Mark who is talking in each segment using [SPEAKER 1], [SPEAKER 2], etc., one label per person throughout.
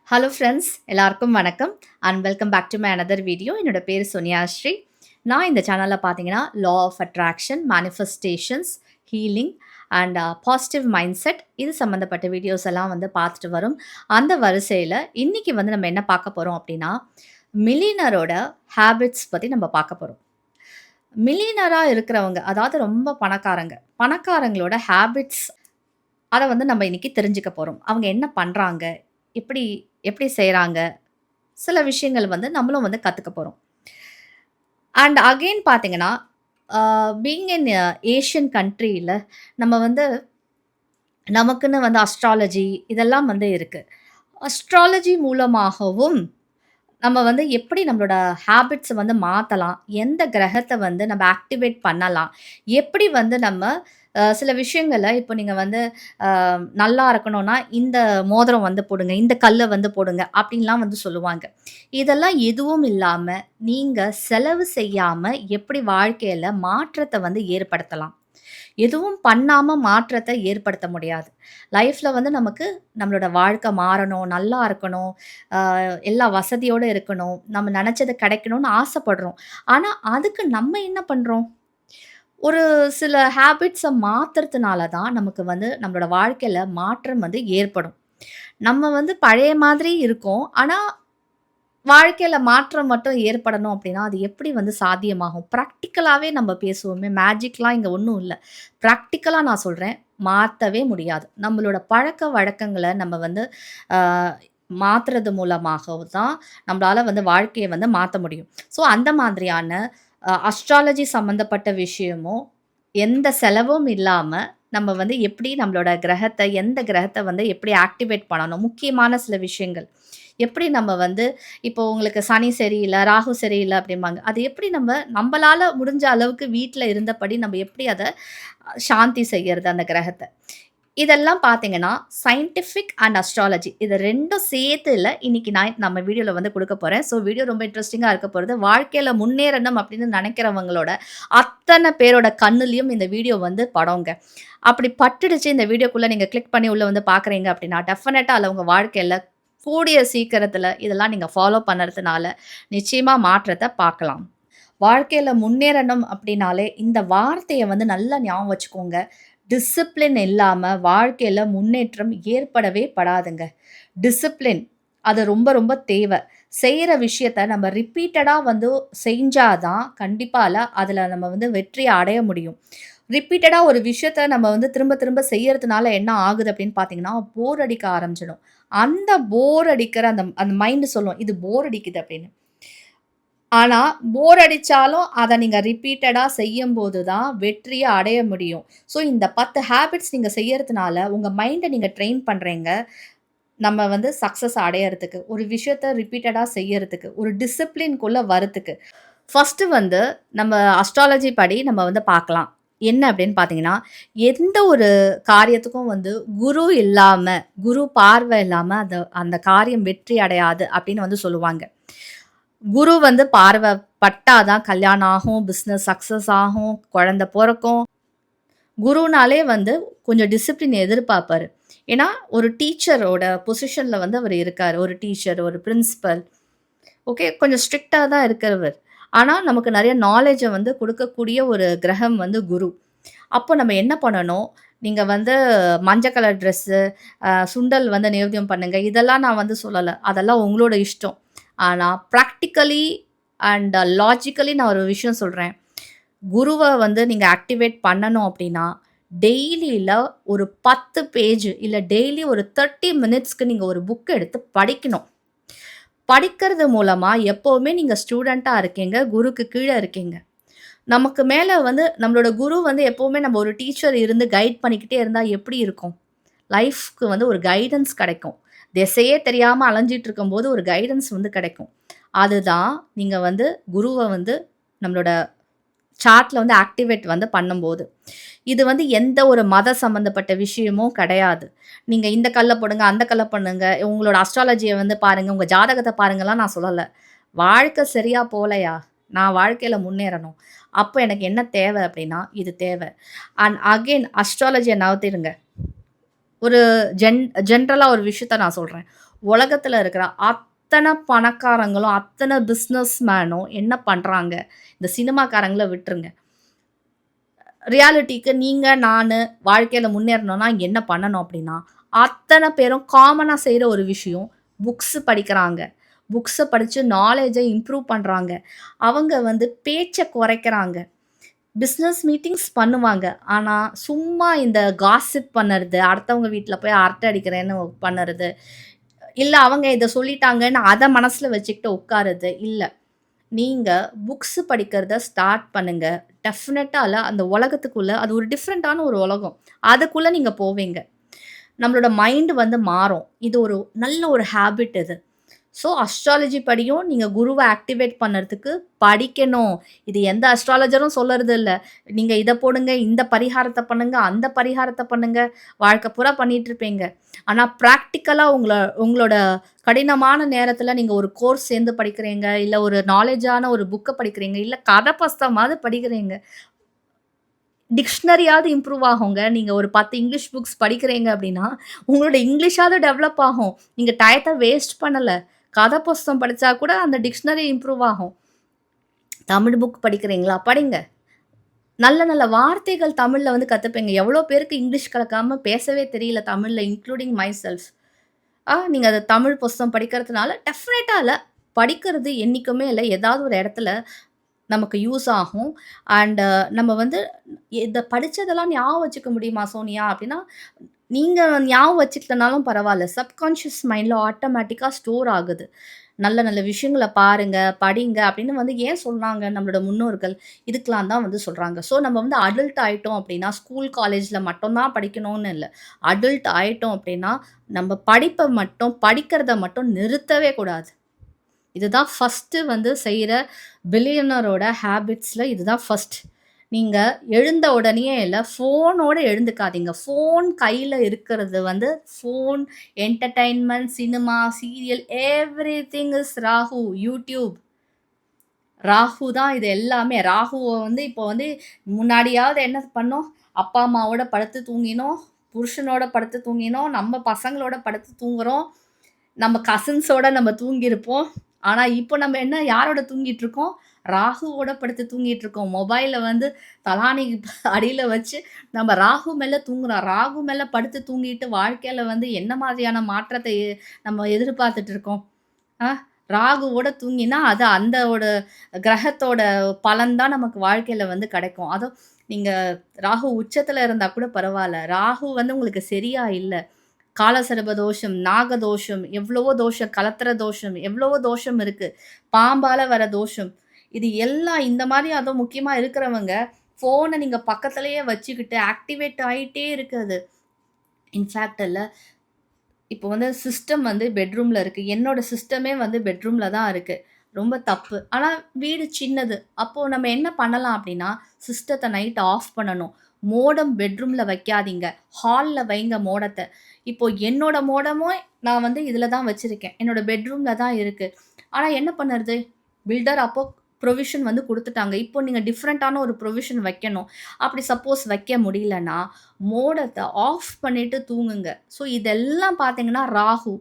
[SPEAKER 1] Hello friends, எல்லாருக்கும் வணக்கம் and welcome back to my another video. என்னோட பேர் சோனியா ஸ்ரீ. நான் இந்த சேனலில் பார்த்தீங்கன்னா law of attraction, manifestations, healing and positive mind set இது சம்மந்தப்பட்ட வீடியோஸ் எல்லாம் வந்து பார்த்துட்டு வரும். அந்த வரிசையில் இன்னைக்கு வந்து நம்ம என்ன பார்க்க போகிறோம் அப்படின்னா, மில்லியனரோட ஹேபிட்ஸ் பற்றி நம்ம பார்க்க போகிறோம். மில்லியனராக இருக்கிறவங்க, அதாவது ரொம்ப பணக்காரங்களோட ஹேபிட்ஸ் அதை வந்து நம்ம இன்னைக்கு தெரிஞ்சுக்க போகிறோம். அவங்க என்ன பண்ணுறாங்க, எப்படி எப்படி செய்கிறாங்க, சில விஷயங்கள் வந்து நம்மளும் வந்து கற்றுக்க போகிறோம். அண்ட் அகெயின் பார்த்தீங்கன்னா, பீயிங் இன் ஏஷியன் கண்ட்ரியில் நம்ம வந்து நமக்குன்னு வந்து அஸ்ட்ராலஜி இதெல்லாம் வந்து இருக்குது. அஸ்ட்ராலஜி மூலமாகவும் நம்ம வந்து எப்படி நம்மளோட ஹேபிட்ஸை வந்து மாற்றலாம், எந்த கிரகத்தை வந்து நம்ம ஆக்டிவேட் பண்ணலாம், எப்படி வந்து நம்ம சில விஷயங்களை இப்போ நீங்கள் வந்து நல்லா இருக்கணும்னா இந்த மோதிரம் வந்து போடுங்க, இந்த கல்லை வந்து போடுங்க அப்படின்லாம் வந்து சொல்லுவாங்க. இதெல்லாம் எதுவும் இல்லாமல் நீங்கள் செலவு செய்யாமல் எப்படி வாழ்க்கையில் மாற்றத்தை வந்து ஏற்படுத்தலாம். எதுவும் பண்ணாமல் மாற்றத்தை ஏற்படுத்த முடியாது. லைஃப்பில் வந்து நமக்கு நம்மளோட வாழ்க்கை மாறணும், நல்லா இருக்கணும், எல்லா வசதியோடு இருக்கணும், நம்ம நினச்சது கிடைக்கணும்னு ஆசைப்படுறோம். ஆனால் அதுக்கு நம்ம என்ன பண்ணுறோம்? ஒரு சில ஹேபிட்ஸை மாற்றுறதுனால தான் நமக்கு வந்து நம்மளோட வாழ்க்கையில் மாற்றம் வந்து ஏற்படும். நம்ம வந்து பழைய மாதிரி இருக்கோம். ஆனால் வாழ்க்கையில மாற்றம் மட்டும் ஏற்படணும் அப்படின்னா, அது எப்படி வந்து சாத்தியமாகும்? பிராக்டிகலாவே நம்ம பேசுவோமே, மேஜிக்லாம் இங்க ஒண்ணும் இல்ல. பிராக்டிகலா நான் சொல்றேன், மாத்தவே முடியாது. நம்மளோட பழக்கவழக்கங்கள நம்ம வந்து அ மாத்துறது மூலமாக தான் நம்மளால வந்து வாழ்க்கைய வந்து மாத்த முடியும். ஸோ, அந்த மாதிரியான அஸ்ட்ராலஜி சம்மந்தப்பட்ட விஷயமும், எந்த செலவும் இல்லாம நம்ம வந்து எப்படி நம்மளோட கிரகத்த எந்த கிரகத்த வந்து எப்படி ஆக்டிவேட் பண்ணணும்? முக்கியமான சில விஷயங்கள். எப்படி நம்ம வந்து இப்போ உங்களுக்கு சனி சரியில்ல, ராகு சரியில்ல அப்படிம்பாங்க. அது எப்படி நம்பளால முடிஞ்ச அளவுக்கு வீட்ல இருந்தபடி நம்ம எப்படி அத சாந்தி செய்யறது அந்த கிரகத்த. இதெல்லாம் பார்த்தீங்கன்னா, சயின்டிஃபிக் அண்ட் அஸ்ட்ராலஜி இது 2ம் சேர்த்துல இன்னைக்கு நான் நம்ம வீடியோல வந்து குடுக்க போறேன். ஸோ வீடியோ ரொம்ப இன்ட்ரஸ்டிங்கா இருக்க போறது. வாழ்க்கையில முன்னேறணும் அப்படின்னு நெனைக்கிறவங்களோட அத்தன பேரோட கண்ணுலயும் இந்த வீடியோ வந்து படுங்க. அப்படி பட்டுடுச்சு இந்த வீடியோக்குள்ள நீங்க கிளிக் பண்ணி உள்ள வந்து பார்க்குறீங்க அப்படின்னா, டெஃபினட்டா அதுல உங்க வாழ்க்கையில கூடிய சீக்கிரத்துல இதெல்லாம் நீங்க ஃபாலோ பண்ணறதுனால நிச்சயமா மாற்றத்த பார்க்கலாம். வாழ்க்கையில முன்னேறணும் அப்படின்னாலே இந்த வார்த்தைய வந்து நல்லா ஞாபகம் வச்சுக்கோங்க. டிசிப்ளின் இல்லாம வாழ்க்கையில முன்னேற்றம் ஏற்படவே படாதுங்க. டிசிப்ளின் அது ரொம்ப ரொம்ப தேவை. செய்ற விஷயத்த நம்ம ரிப்பீட்டடா வந்து செஞ்சா தான் கண்டிப்பால அதுல நம்ம வந்து வெற்றிய அடைய முடியும். ரிப்பீட்டடா ஒரு விஷயத்த நம்ம வந்து திரும்ப திரும்ப செய்யறதுனால என்ன ஆகுது அப்படின்னு பார்த்தீங்கன்னா, போர் அடிக்க ஆரம்பிச்சிடும். அந்த போர் அடிக்கிற அந்த அந்த மைண்ட் சொல்லும், "இது போர் அடிக்குது" அப்படின்னு. ஆனா, போர் அடிச்சாலும் அத நீங்க ரிப்பீட்டடா செய்யும்போது தான் வெற்றிய அடைய முடியும். ஸோ, இந்த 10 ஹேபிட்ஸ் நீங்க செய்யறதுனால உங்க மைண்ட நீங்க ட்ரெயின் பண்றீங்க. நம்ம வந்து சக்சஸ் அடையறதுக்கு, ஒரு விஷயத்த ரிப்பீட்டடா செய்யறதுக்கு, ஒரு டிசிப்ளின்க்குள்ள வரதுக்கு. ஃபர்ஸ்ட்டு வந்து நம்ம அஸ்ட்ராலஜி படி நம்ம வந்து பார்க்கலாம். என்ன அப்படின்னு பார்த்தீங்கன்னா, எந்த ஒரு காரியத்துக்கும் வந்து குரு இல்லாம, குரு பார்வை இல்லாம அந்த காரியம் வெற்றி அடையாது அப்படின்னு வந்து சொல்லுவாங்க. குரு வந்து பார்வை பட்டா தான் கல்யாணம் ஆகும், பிசினஸ் சக்சஸ் ஆகும், குழந்தை பொறக்கும். குருனாலே வந்து கொஞ்சம் டிசிப்ளின் எதிர்பார்ப்பாரு. ஏன்னா, ஒரு டீச்சரோட பொசிஷன்ல வந்து அவர் இருக்காரு. ஒரு டீச்சர், ஒரு பிரின்சிபல். ஓகே. கொஞ்சம் ஸ்ட்ரிக்ட்டா தான் இருக்கிறவர். ஆனா, நமக்கு நெறைய நாலேட்ஜ வந்து குடுக்கக்கூடிய ஒரு கிரகம் வந்து குரு. அப்போ நம்ம என்ன பண்ணணும்? நீங்க வந்து மஞ்ச கலர் ட்ரெஸ்ஸு, சுண்டல் வந்து நைவேத்தியம் பண்ணுங்க. இதெல்லாம் நான் வந்து சொல்லல. அதெல்லாம் உங்களோட இஷ்டம். ஆனா, பிராக்டிகலி அண்ட் லாஜிக்கலி நான் ஒரு விஷயம் சொல்றேன். குருவ வந்து நீங்க ஆக்டிவேட் பண்ணணும் அப்டின்னா, டெய்லில ஒரு 10 பேஜ் இல்ல டெய்லி ஒரு 30 மினிட்ஸ்க்கு நீங்க ஒரு புக் எடுத்து படிக்கணும். படிக்கிறது மூலமா எப்பவுமே நீங்க ஸ்டூடெண்ட்டா இருக்கீங்க. குருக்கு கீழ இருக்கீங்க. நமக்கு மேல வந்து நம்மளோட குரு வந்து எப்பவுமே நம்ம ஒரு டீச்சர் இருந்து கைட் பண்ணிக்கிட்டே இருந்தா எப்படி இருக்கும்? லைஃப்க்கு வந்து ஒரு கைடன்ஸ் கிடைக்கும். திசையே தெரியாம அலைஞ்சிட்டு இருக்கும்போது ஒரு கைடன்ஸ் வந்து கிடைக்கும். அதுதான் நீங்க வந்து குருவ வந்து நம்மளோட சார்ட்ல வந்து ஆக்டிவேட் வந்து பண்ணும்போது. இது வந்து எந்த ஒரு மத சம்மந்தப்பட்ட விஷயமும் கிடையாது. நீங்க இந்த கல்ல போடுங்க, அந்த கல்ல பண்ணுங்க, உங்களோட அஸ்ட்ராலஜிய வந்து பாருங்க, உங்க ஜாதகத்த பாருங்கலாம் நான் சொல்லல. வாழ்க்கை சரியா போலையா? நான் வாழ்க்கையில முன்னேறணும். அப்போ எனக்கு என்ன தேவை அப்டின்னா, இது தேவை. அண்ட் அகைன் அஸ்ட்ராலஜிய நவுத்திருங்க. ஒரு ஜென்ரலா ஒரு விஷயத்த நான் சொல்றேன். உலகத்துல இருக்கிற அத்தன பணக்காரங்களும், அத்தன பிசினஸ் மேனும் என்ன பண்றாங்க? இந்த சினிமாக்காரங்கள விட்டுருங்க. ரியாலிட்டிக்கு நீங்க, நானு வாழ்க்கையில முன்னேறணும்னா என்ன பண்ணணும் அப்டின்னா, அத்தன பேரும் காமனா செய்ற ஒரு விஷயம், புக்ஸ் படிக்கிறாங்க. புக்ஸ படிச்சு நாலேட்ஜ இம்ப்ரூவ் பண்றாங்க. அவங்க வந்து பேச்ச குறைக்கிறாங்க. பிசினஸ் மீட்டிங்ஸ் பண்ணுவாங்க. ஆனா, சும்மா இந்த காசிப் பண்ணறது, அடுத்தவங்க வீட்ல போய் அரட்டை அடிக்கிறேன்னு பண்ணறது, இல்ல அவங்க இத சொல்லிட்டாங்கன்னு அத மனசுல வச்சுக்கிட்டு உட்காருறது, இல்ல. நீங்க புக்ஸ் படிக்கிறத ஸ்டார்ட் பண்ணுங்க. டெஃபினட்டால அந்த உலகத்துக்குள்ள அது ஒரு டிஃபரண்டான ஒரு உலகம். அதுக்குள்ள நீங்க போவீங்க. நம்மளோட மைண்ட் வந்து மாறும். இது ஒரு நல்ல ஒரு ஹேபிட் இது. ஸோ அஸ்ட்ராலஜி படியும் நீங்க குருவ ஆக்டிவேட் பண்ணறதுக்கு படிக்கணும். இது எந்த அஸ்ட்ராலஜரும் சொல்லறது இல்ல. நீங்க இத போடுங்க, இந்த பரிகாரத்த பண்ணுங்க, அந்த பரிகாரத்த பண்ணுங்க. வாழ்க்கை பூரா பண்ணிட்டு இருப்பீங்க. ஆனா பிராக்டிகலா உங்களோட கடினமான நேரத்துல நீங்க ஒரு கோர்ஸ் சேர்ந்து படிக்கிறீங்க, இல்ல ஒரு நாலேட்ஜான ஒரு புக்க படிக்கிறீங்க, இல்ல கதை புஸ்தகமாவது படிக்கிறீங்க. டிக்ஷனரியாவது இம்ப்ரூவ் ஆகுங்க. நீங்க ஒரு 10 இங்கிலீஷ் புக்ஸ் படிக்கிறீங்க அப்டின்னா, உங்களோட இங்கிலீஷாவது டெவலப் ஆகும். நீங்க டயத்த வேஸ்ட் பண்ணல. கதை புஸ்தகம் படிச்சா கூட அந்த டிக்ஷனரி இம்ப்ரூவ் ஆகும். தமிழ் புக் படிக்கிறீங்களா? படிங்க. நல்ல நல்ல வார்த்தைகள் தமிழ்ல வந்து கத்துப்பீங்க. எவ்வளோ பேருக்கு இங்கிலீஷ் கலக்காம பேசவே தெரியல தமிழ்ல, இன்க்ளூடிங் மை செல்ஃப். நீங்க அத தமிழ் புஸ்தகம் படிக்கிறதுனால டெஃபினட்டா இல்ல. படிக்கிறது என்னைக்குமே இல்ல. ஏதாவது ஒரு இடத்துல நமக்கு யூஸ் ஆகும். அண்ட் நம்ம வந்து இத படிச்சதெல்லாம் ஞாபகம் வச்சுக்க முடியுமா சோனியா? அப்டின்னா, நீங்க ஞாபகம் வச்சுக்கலனாலும் பரவால்ல. சப்கான்ஷியஸ் மைண்ட்ல ஆட்டோமேட்டிக்கா ஸ்டோர் ஆகுது. நல்ல நல்ல விஷயங்கள பாருங்க, படிங்க அப்படின்னு வந்து ஏன் சொன்னாங்க நம்மளோட முன்னோர்கள்? இதுக்கெல்லாம் தான் வந்து சொல்றாங்க. ஸோ நம்ம வந்து அடல்ட் ஆயிட்டோம் அப்படின்னா, ஸ்கூல், காலேஜ்ல மட்டும் தான் படிக்கணும்னு இல்ல. அடல்ட் ஆயிட்டோம் அப்படின்னா, நம்ம படிப்ப மட்டும் படிக்கிறத மட்டும் நிறுத்தவே கூடாது. இதுதான் ஃபர்ஸ்ட்டு வந்து செய்ற பில்லியனரோட ஹேபிட்ஸ்ல இதுதான் ஃபர்ஸ்ட். நீங்க எழுந்த உடனேயே இல்ல, ஃபோனோட எழுந்துக்காதீங்க. ஃபோன் கையில இருக்கிறது வந்து phone, entertainment, cinema, serial everything is Rahu. YouTube. Rahu தான் இது எல்லாமே. ராகுவ வந்து இப்போ வந்து முன்னாடியாவது என்ன பண்ணோம்? அப்பா, அம்மாவோட படுத்து தூங்கினோம். புருஷனோட படுத்து தூங்கினோம். நம்ம பசங்களோட படுத்து தூங்குறோம். நம்ம கசின்ஸோட நம்ம தூங்கியிருப்போம். ஆனா, இப்போ நம்ம என்ன யாரோட தூங்கிட்டு இருக்கோம்? ராகுவோட படுத்து தூங்கிட்டு இருக்கோம். மொபைல வந்து தலாணி அடியில வச்சு நம்ம ராகு மேல தூங்குறோம். ராகு மேல படுத்து தூங்கிட்டு வாழ்க்கையில வந்து என்ன மாதிரியான மாற்றத்தை நம்ம எதிர்பார்த்துட்டு இருக்கோம்? அ ராகுவோட தூங்கினா, அது அந்தோட கிரகத்தோட பலன் தான் நமக்கு வாழ்க்கையில வந்து கிடைக்கும். அதுவும் நீங்க ராகு உச்சத்துல இருந்தா கூட பரவால்ல. ராகு வந்து உங்களுக்கு சரியா இல்ல. காலசர்ப தோஷம், நாக தோஷம், எவ்வளவோ தோஷம், கலத்திர தோஷம், எவ்வளவோ தோஷம் இருக்கு. பாம்பால வர தோஷம். இது எல்லாம் இந்த மாரி அதுவும் முக்கியமா இருக்கிறவங்க, ஃபோன நீங்க பக்கத்திலேயே வச்சுக்கிட்டு ஆக்டிவேட் ஆயிட்டே இருக்கு அது. இன்ஃபாக்ட் இல்ல, இப்போ வந்து சிஸ்டம் வந்து பெட்ரூம்ல இருக்கு. என்னோட சிஸ்டமே வந்து பெட்ரூம்ல தான் இருக்கு. ரொம்ப தப்பு. ஆனா வீடு சின்னது. அப்போ நம்ம என்ன பண்ணலாம் அப்டின்னா, சிஸ்டத்த நைட் ஆஃப் பண்ணணும். மோடம் பெட்ரூம்ல வைக்காதீங்க. ஹால்ல வைங்க மோடத்த. இப்போ என்னோட மோடமும் நான் வந்து இதில தான் வச்சிருக்கேன். என்னோட பெட்ரூம்ல தான் இருக்கு. ஆனா என்ன பண்ணறது? பில்டர் அப்போ புரோவிஷன் வந்து குடுத்துட்டாங்க. இப்போ நீங்க டிஃபரண்டான ஒரு புரோவிஷன் வைக்கணும். அப்படி சப்போஸ் வைக்க முடியலன்னா, மோடத்த ஆஃப் பண்ணிட்டு தூங்குங்க. ஸோ இதெல்லாம் பார்த்தீங்கன்னா ராகு.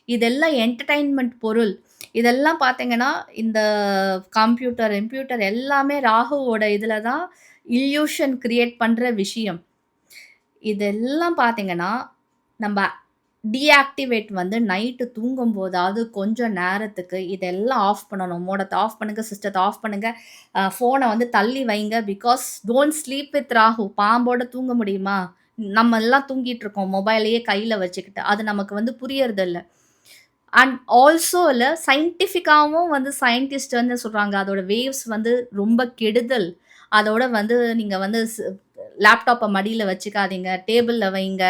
[SPEAKER 1] இதெல்லாம் என்டர்டெயின்மென்ட் பொருள். இதெல்லாம் பார்த்தீங்கன்னா, இந்த கம்ப்யூட்டர் எல்லாமே ராகுவோட இதில தான் இல்யூஷன் கிரியேட் பண்ற விஷயம். இதெல்லாம் பார்த்தீங்கன்னா, நம்ப டீஆக்டிவேட் வந்து நைட்டு தூங்கும்போதாவது கொஞ்சம் நேரத்துக்கு இதெல்லாம் ஆஃப் பண்ணணும். மோடத்த ஆஃப் பண்ணுங்க, சிஸ்டத்த ஆஃப் பண்ணுங்க. ஃபோன வந்து தள்ளி வைங்க. Because don't sleep with Rahu. பாம்போட தூங்க முடியுமா? நம்ம எல்லாம் தூங்கிட்டு இருக்கோம். மொபைலயே கையில வச்சுக்கிட்டு. அது நமக்கு வந்து புரியறதில்ல. அண்ட் ஆல்சோ இல்ல சயின்டிஃபிக்காவும் வந்து சயின்டிஸ்ட் வந்து சொல்றாங்க. அதோட வேவ்ஸ் வந்து ரொம்ப கெடுதல். அதோட வந்து நீங்க வந்து லேப்டாப்ப மடியில வச்சுக்காதீங்க. டேபிள்ல வைங்க.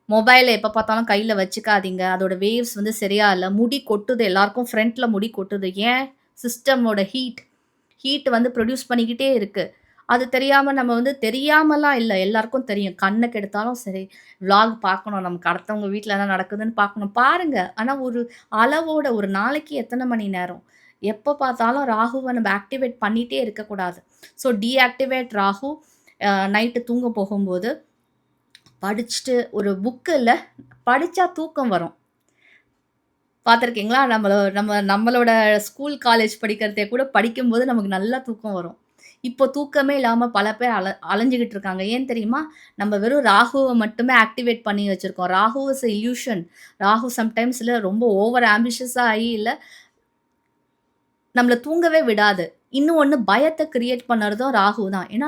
[SPEAKER 1] மொபைல எப்ப பார்த்தாலும் கையில வச்சுக்காதீங்க. அதோட வேவ்ஸ் வந்து சரியா இல்ல. முடி கொட்டுது. எல்லாருக்கும் ஃப்ரண்ட்ல முடி கொட்டுது. ஏன்? சிஸ்டமோட ஹீட் வந்து ப்ரொடியூஸ் பண்ணிக்கிட்டே இருக்கு. அது தெரியாம நம்ம வந்து தெரியாமலாம் இல்ல. எல்லாருக்கும் தெரியும். கண்ணுக்கு எடுத்தாலும் சரி, விளாக் பார்க்கணும். நமக்கு அடுத்தவங்க வீட்ல என்ன நடக்குதுன்னு பார்க்கணும். பாருங்க. ஆனா ஒரு அளவோட ஒரு நாளைக்கு எத்தன மணி நேரம்? எப்ப பார்த்தாலும் ராகுவ நம்ம ஆக்டிவேட் பண்ணிட்டே இருக்கக்கூடாது. ஸோ டீஆக்டிவேட் ராகு நைட்டு தூங்க போகும்போது படிச்சுட்டு ஒரு புக்கு இல்ல, படிச்சா தூக்கம் வரும். பார்த்துருக்கீங்களா? நம்மளோட ஸ்கூல், காலேஜ் படிக்கிறதே கூட படிக்கும்போது நமக்கு நல்லா தூக்கம் வரும். இப்போ தூக்கமே இல்லாம பல பேர் அலைஞ்சுகிட்டு இருக்காங்க. ஏன் தெரியுமா? நம்ம வெறும் ராகுவ மட்டுமே ஆக்டிவேட் பண்ணி வச்சிருக்கோம். Rahu is a illusion. Rahu சம்டைம்ஸ்ல ரொம்ப ஓவர் ஆம்பிஷியஸா ஆயி நம்மள தூங்கவே விடாது. இன்னும் ஒண்ணு பயத்த கிரியேட் பண்ணறதும் ராகு தான். ஏன்னா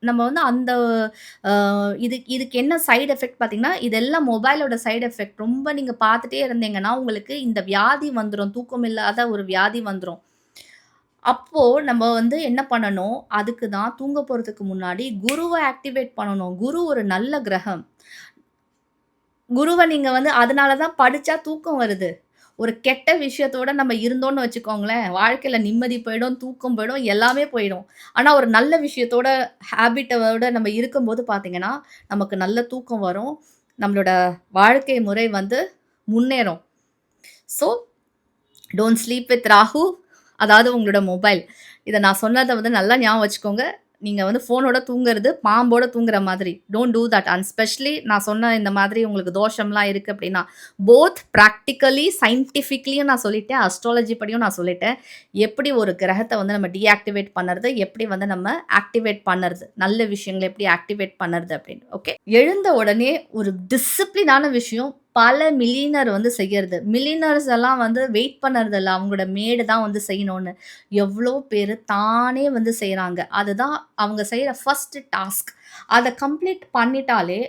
[SPEAKER 1] நம்ம வந்து அந்த அ இதுக்கு என்ன சைட் எஃபெக்ட் பார்த்தீங்கன்னா, இதெல்லாம் மொபைலோட சைட் எஃபெக்ட். ரொம்ப நீங்க பார்த்துட்டே இருந்தீங்கன்னா, உங்களுக்கு இந்த வியாதி வந்துரும். தூக்கம் இல்லாத ஒரு வியாதி வந்துரும். அப்போ நம்ம வந்து என்ன பண்ணணும், அதுக்கு தான் தூங்க போறதுக்கு முன்னாடி குருவ ஆக்டிவேட் பண்ணணும். குரு ஒரு நல்ல கிரகம். குருவ நீங்க வந்து அதனால தான் படிச்சா தூக்கம் வருது. ஒரு கெட்ட விஷயத்தோட நம்ம இருந்தோம்னு வச்சுக்கோங்களேன், வாழ்க்கையில நிம்மதி போயிடும், தூக்கம் போயிடும், எல்லாமே போயிடும். ஆனா ஒரு நல்ல விஷயத்தோட, ஹேபிட்டோட நம்ம இருக்கும்போது பார்த்தீங்கன்னா, நமக்கு நல்ல தூக்கம் வரும். நம்மளோட வாழ்க்கை முறை வந்து முன்னேறும். So, don't sleep with Rahu. அதாவது உங்களோட மொபைல். இத நான் சொன்னத வந்து நல்லா ஞாபகம் வச்சுக்கோங்க. நீங்க வந்து ஃபோனோட தூங்குறது, பாம்போட தூங்குற மாதிரி. Don't do that. And specially நான் சொன்ன இந்த மாதிரி உங்களுக்கு தோஷம்லாம் இருக்கு அப்டின்னா, போத் பிராக்டிகலி, சயின்டிஃபிக்கலியும் நான் சொல்லிட்டேன். அஸ்ட்ராலஜி படியும் நான் சொல்லிட்டேன். எப்படி ஒரு கிரகத்த வந்து நம்ம டீஆக்டிவேட் பண்ணறது, எப்படி வந்து நம்ம ஆக்டிவேட் பண்ணறது, நல்ல விஷயங்கள எப்படி ஆக்டிவேட் பண்ணறது அப்டின்னு. ஓகே. எழுந்த உடனே ஒரு டிசிப்ளினான விஷயம் பல மில்லியனர் வந்து செய்யறது. மில்லியனர்ஸ் எல்லாம் வந்து வெயிட் பண்ணறதில்ல. அவங்களோட மேடு தான் வந்து செய்யணும்னு. எவ்ளோ பேரு தானே வந்து செய்றாங்க. அதுதான் அவங்க செய்ற ஃபர்ஸ்ட் டாஸ்க். அத கம்ப்ளீட் பண்ணிட்டாலே,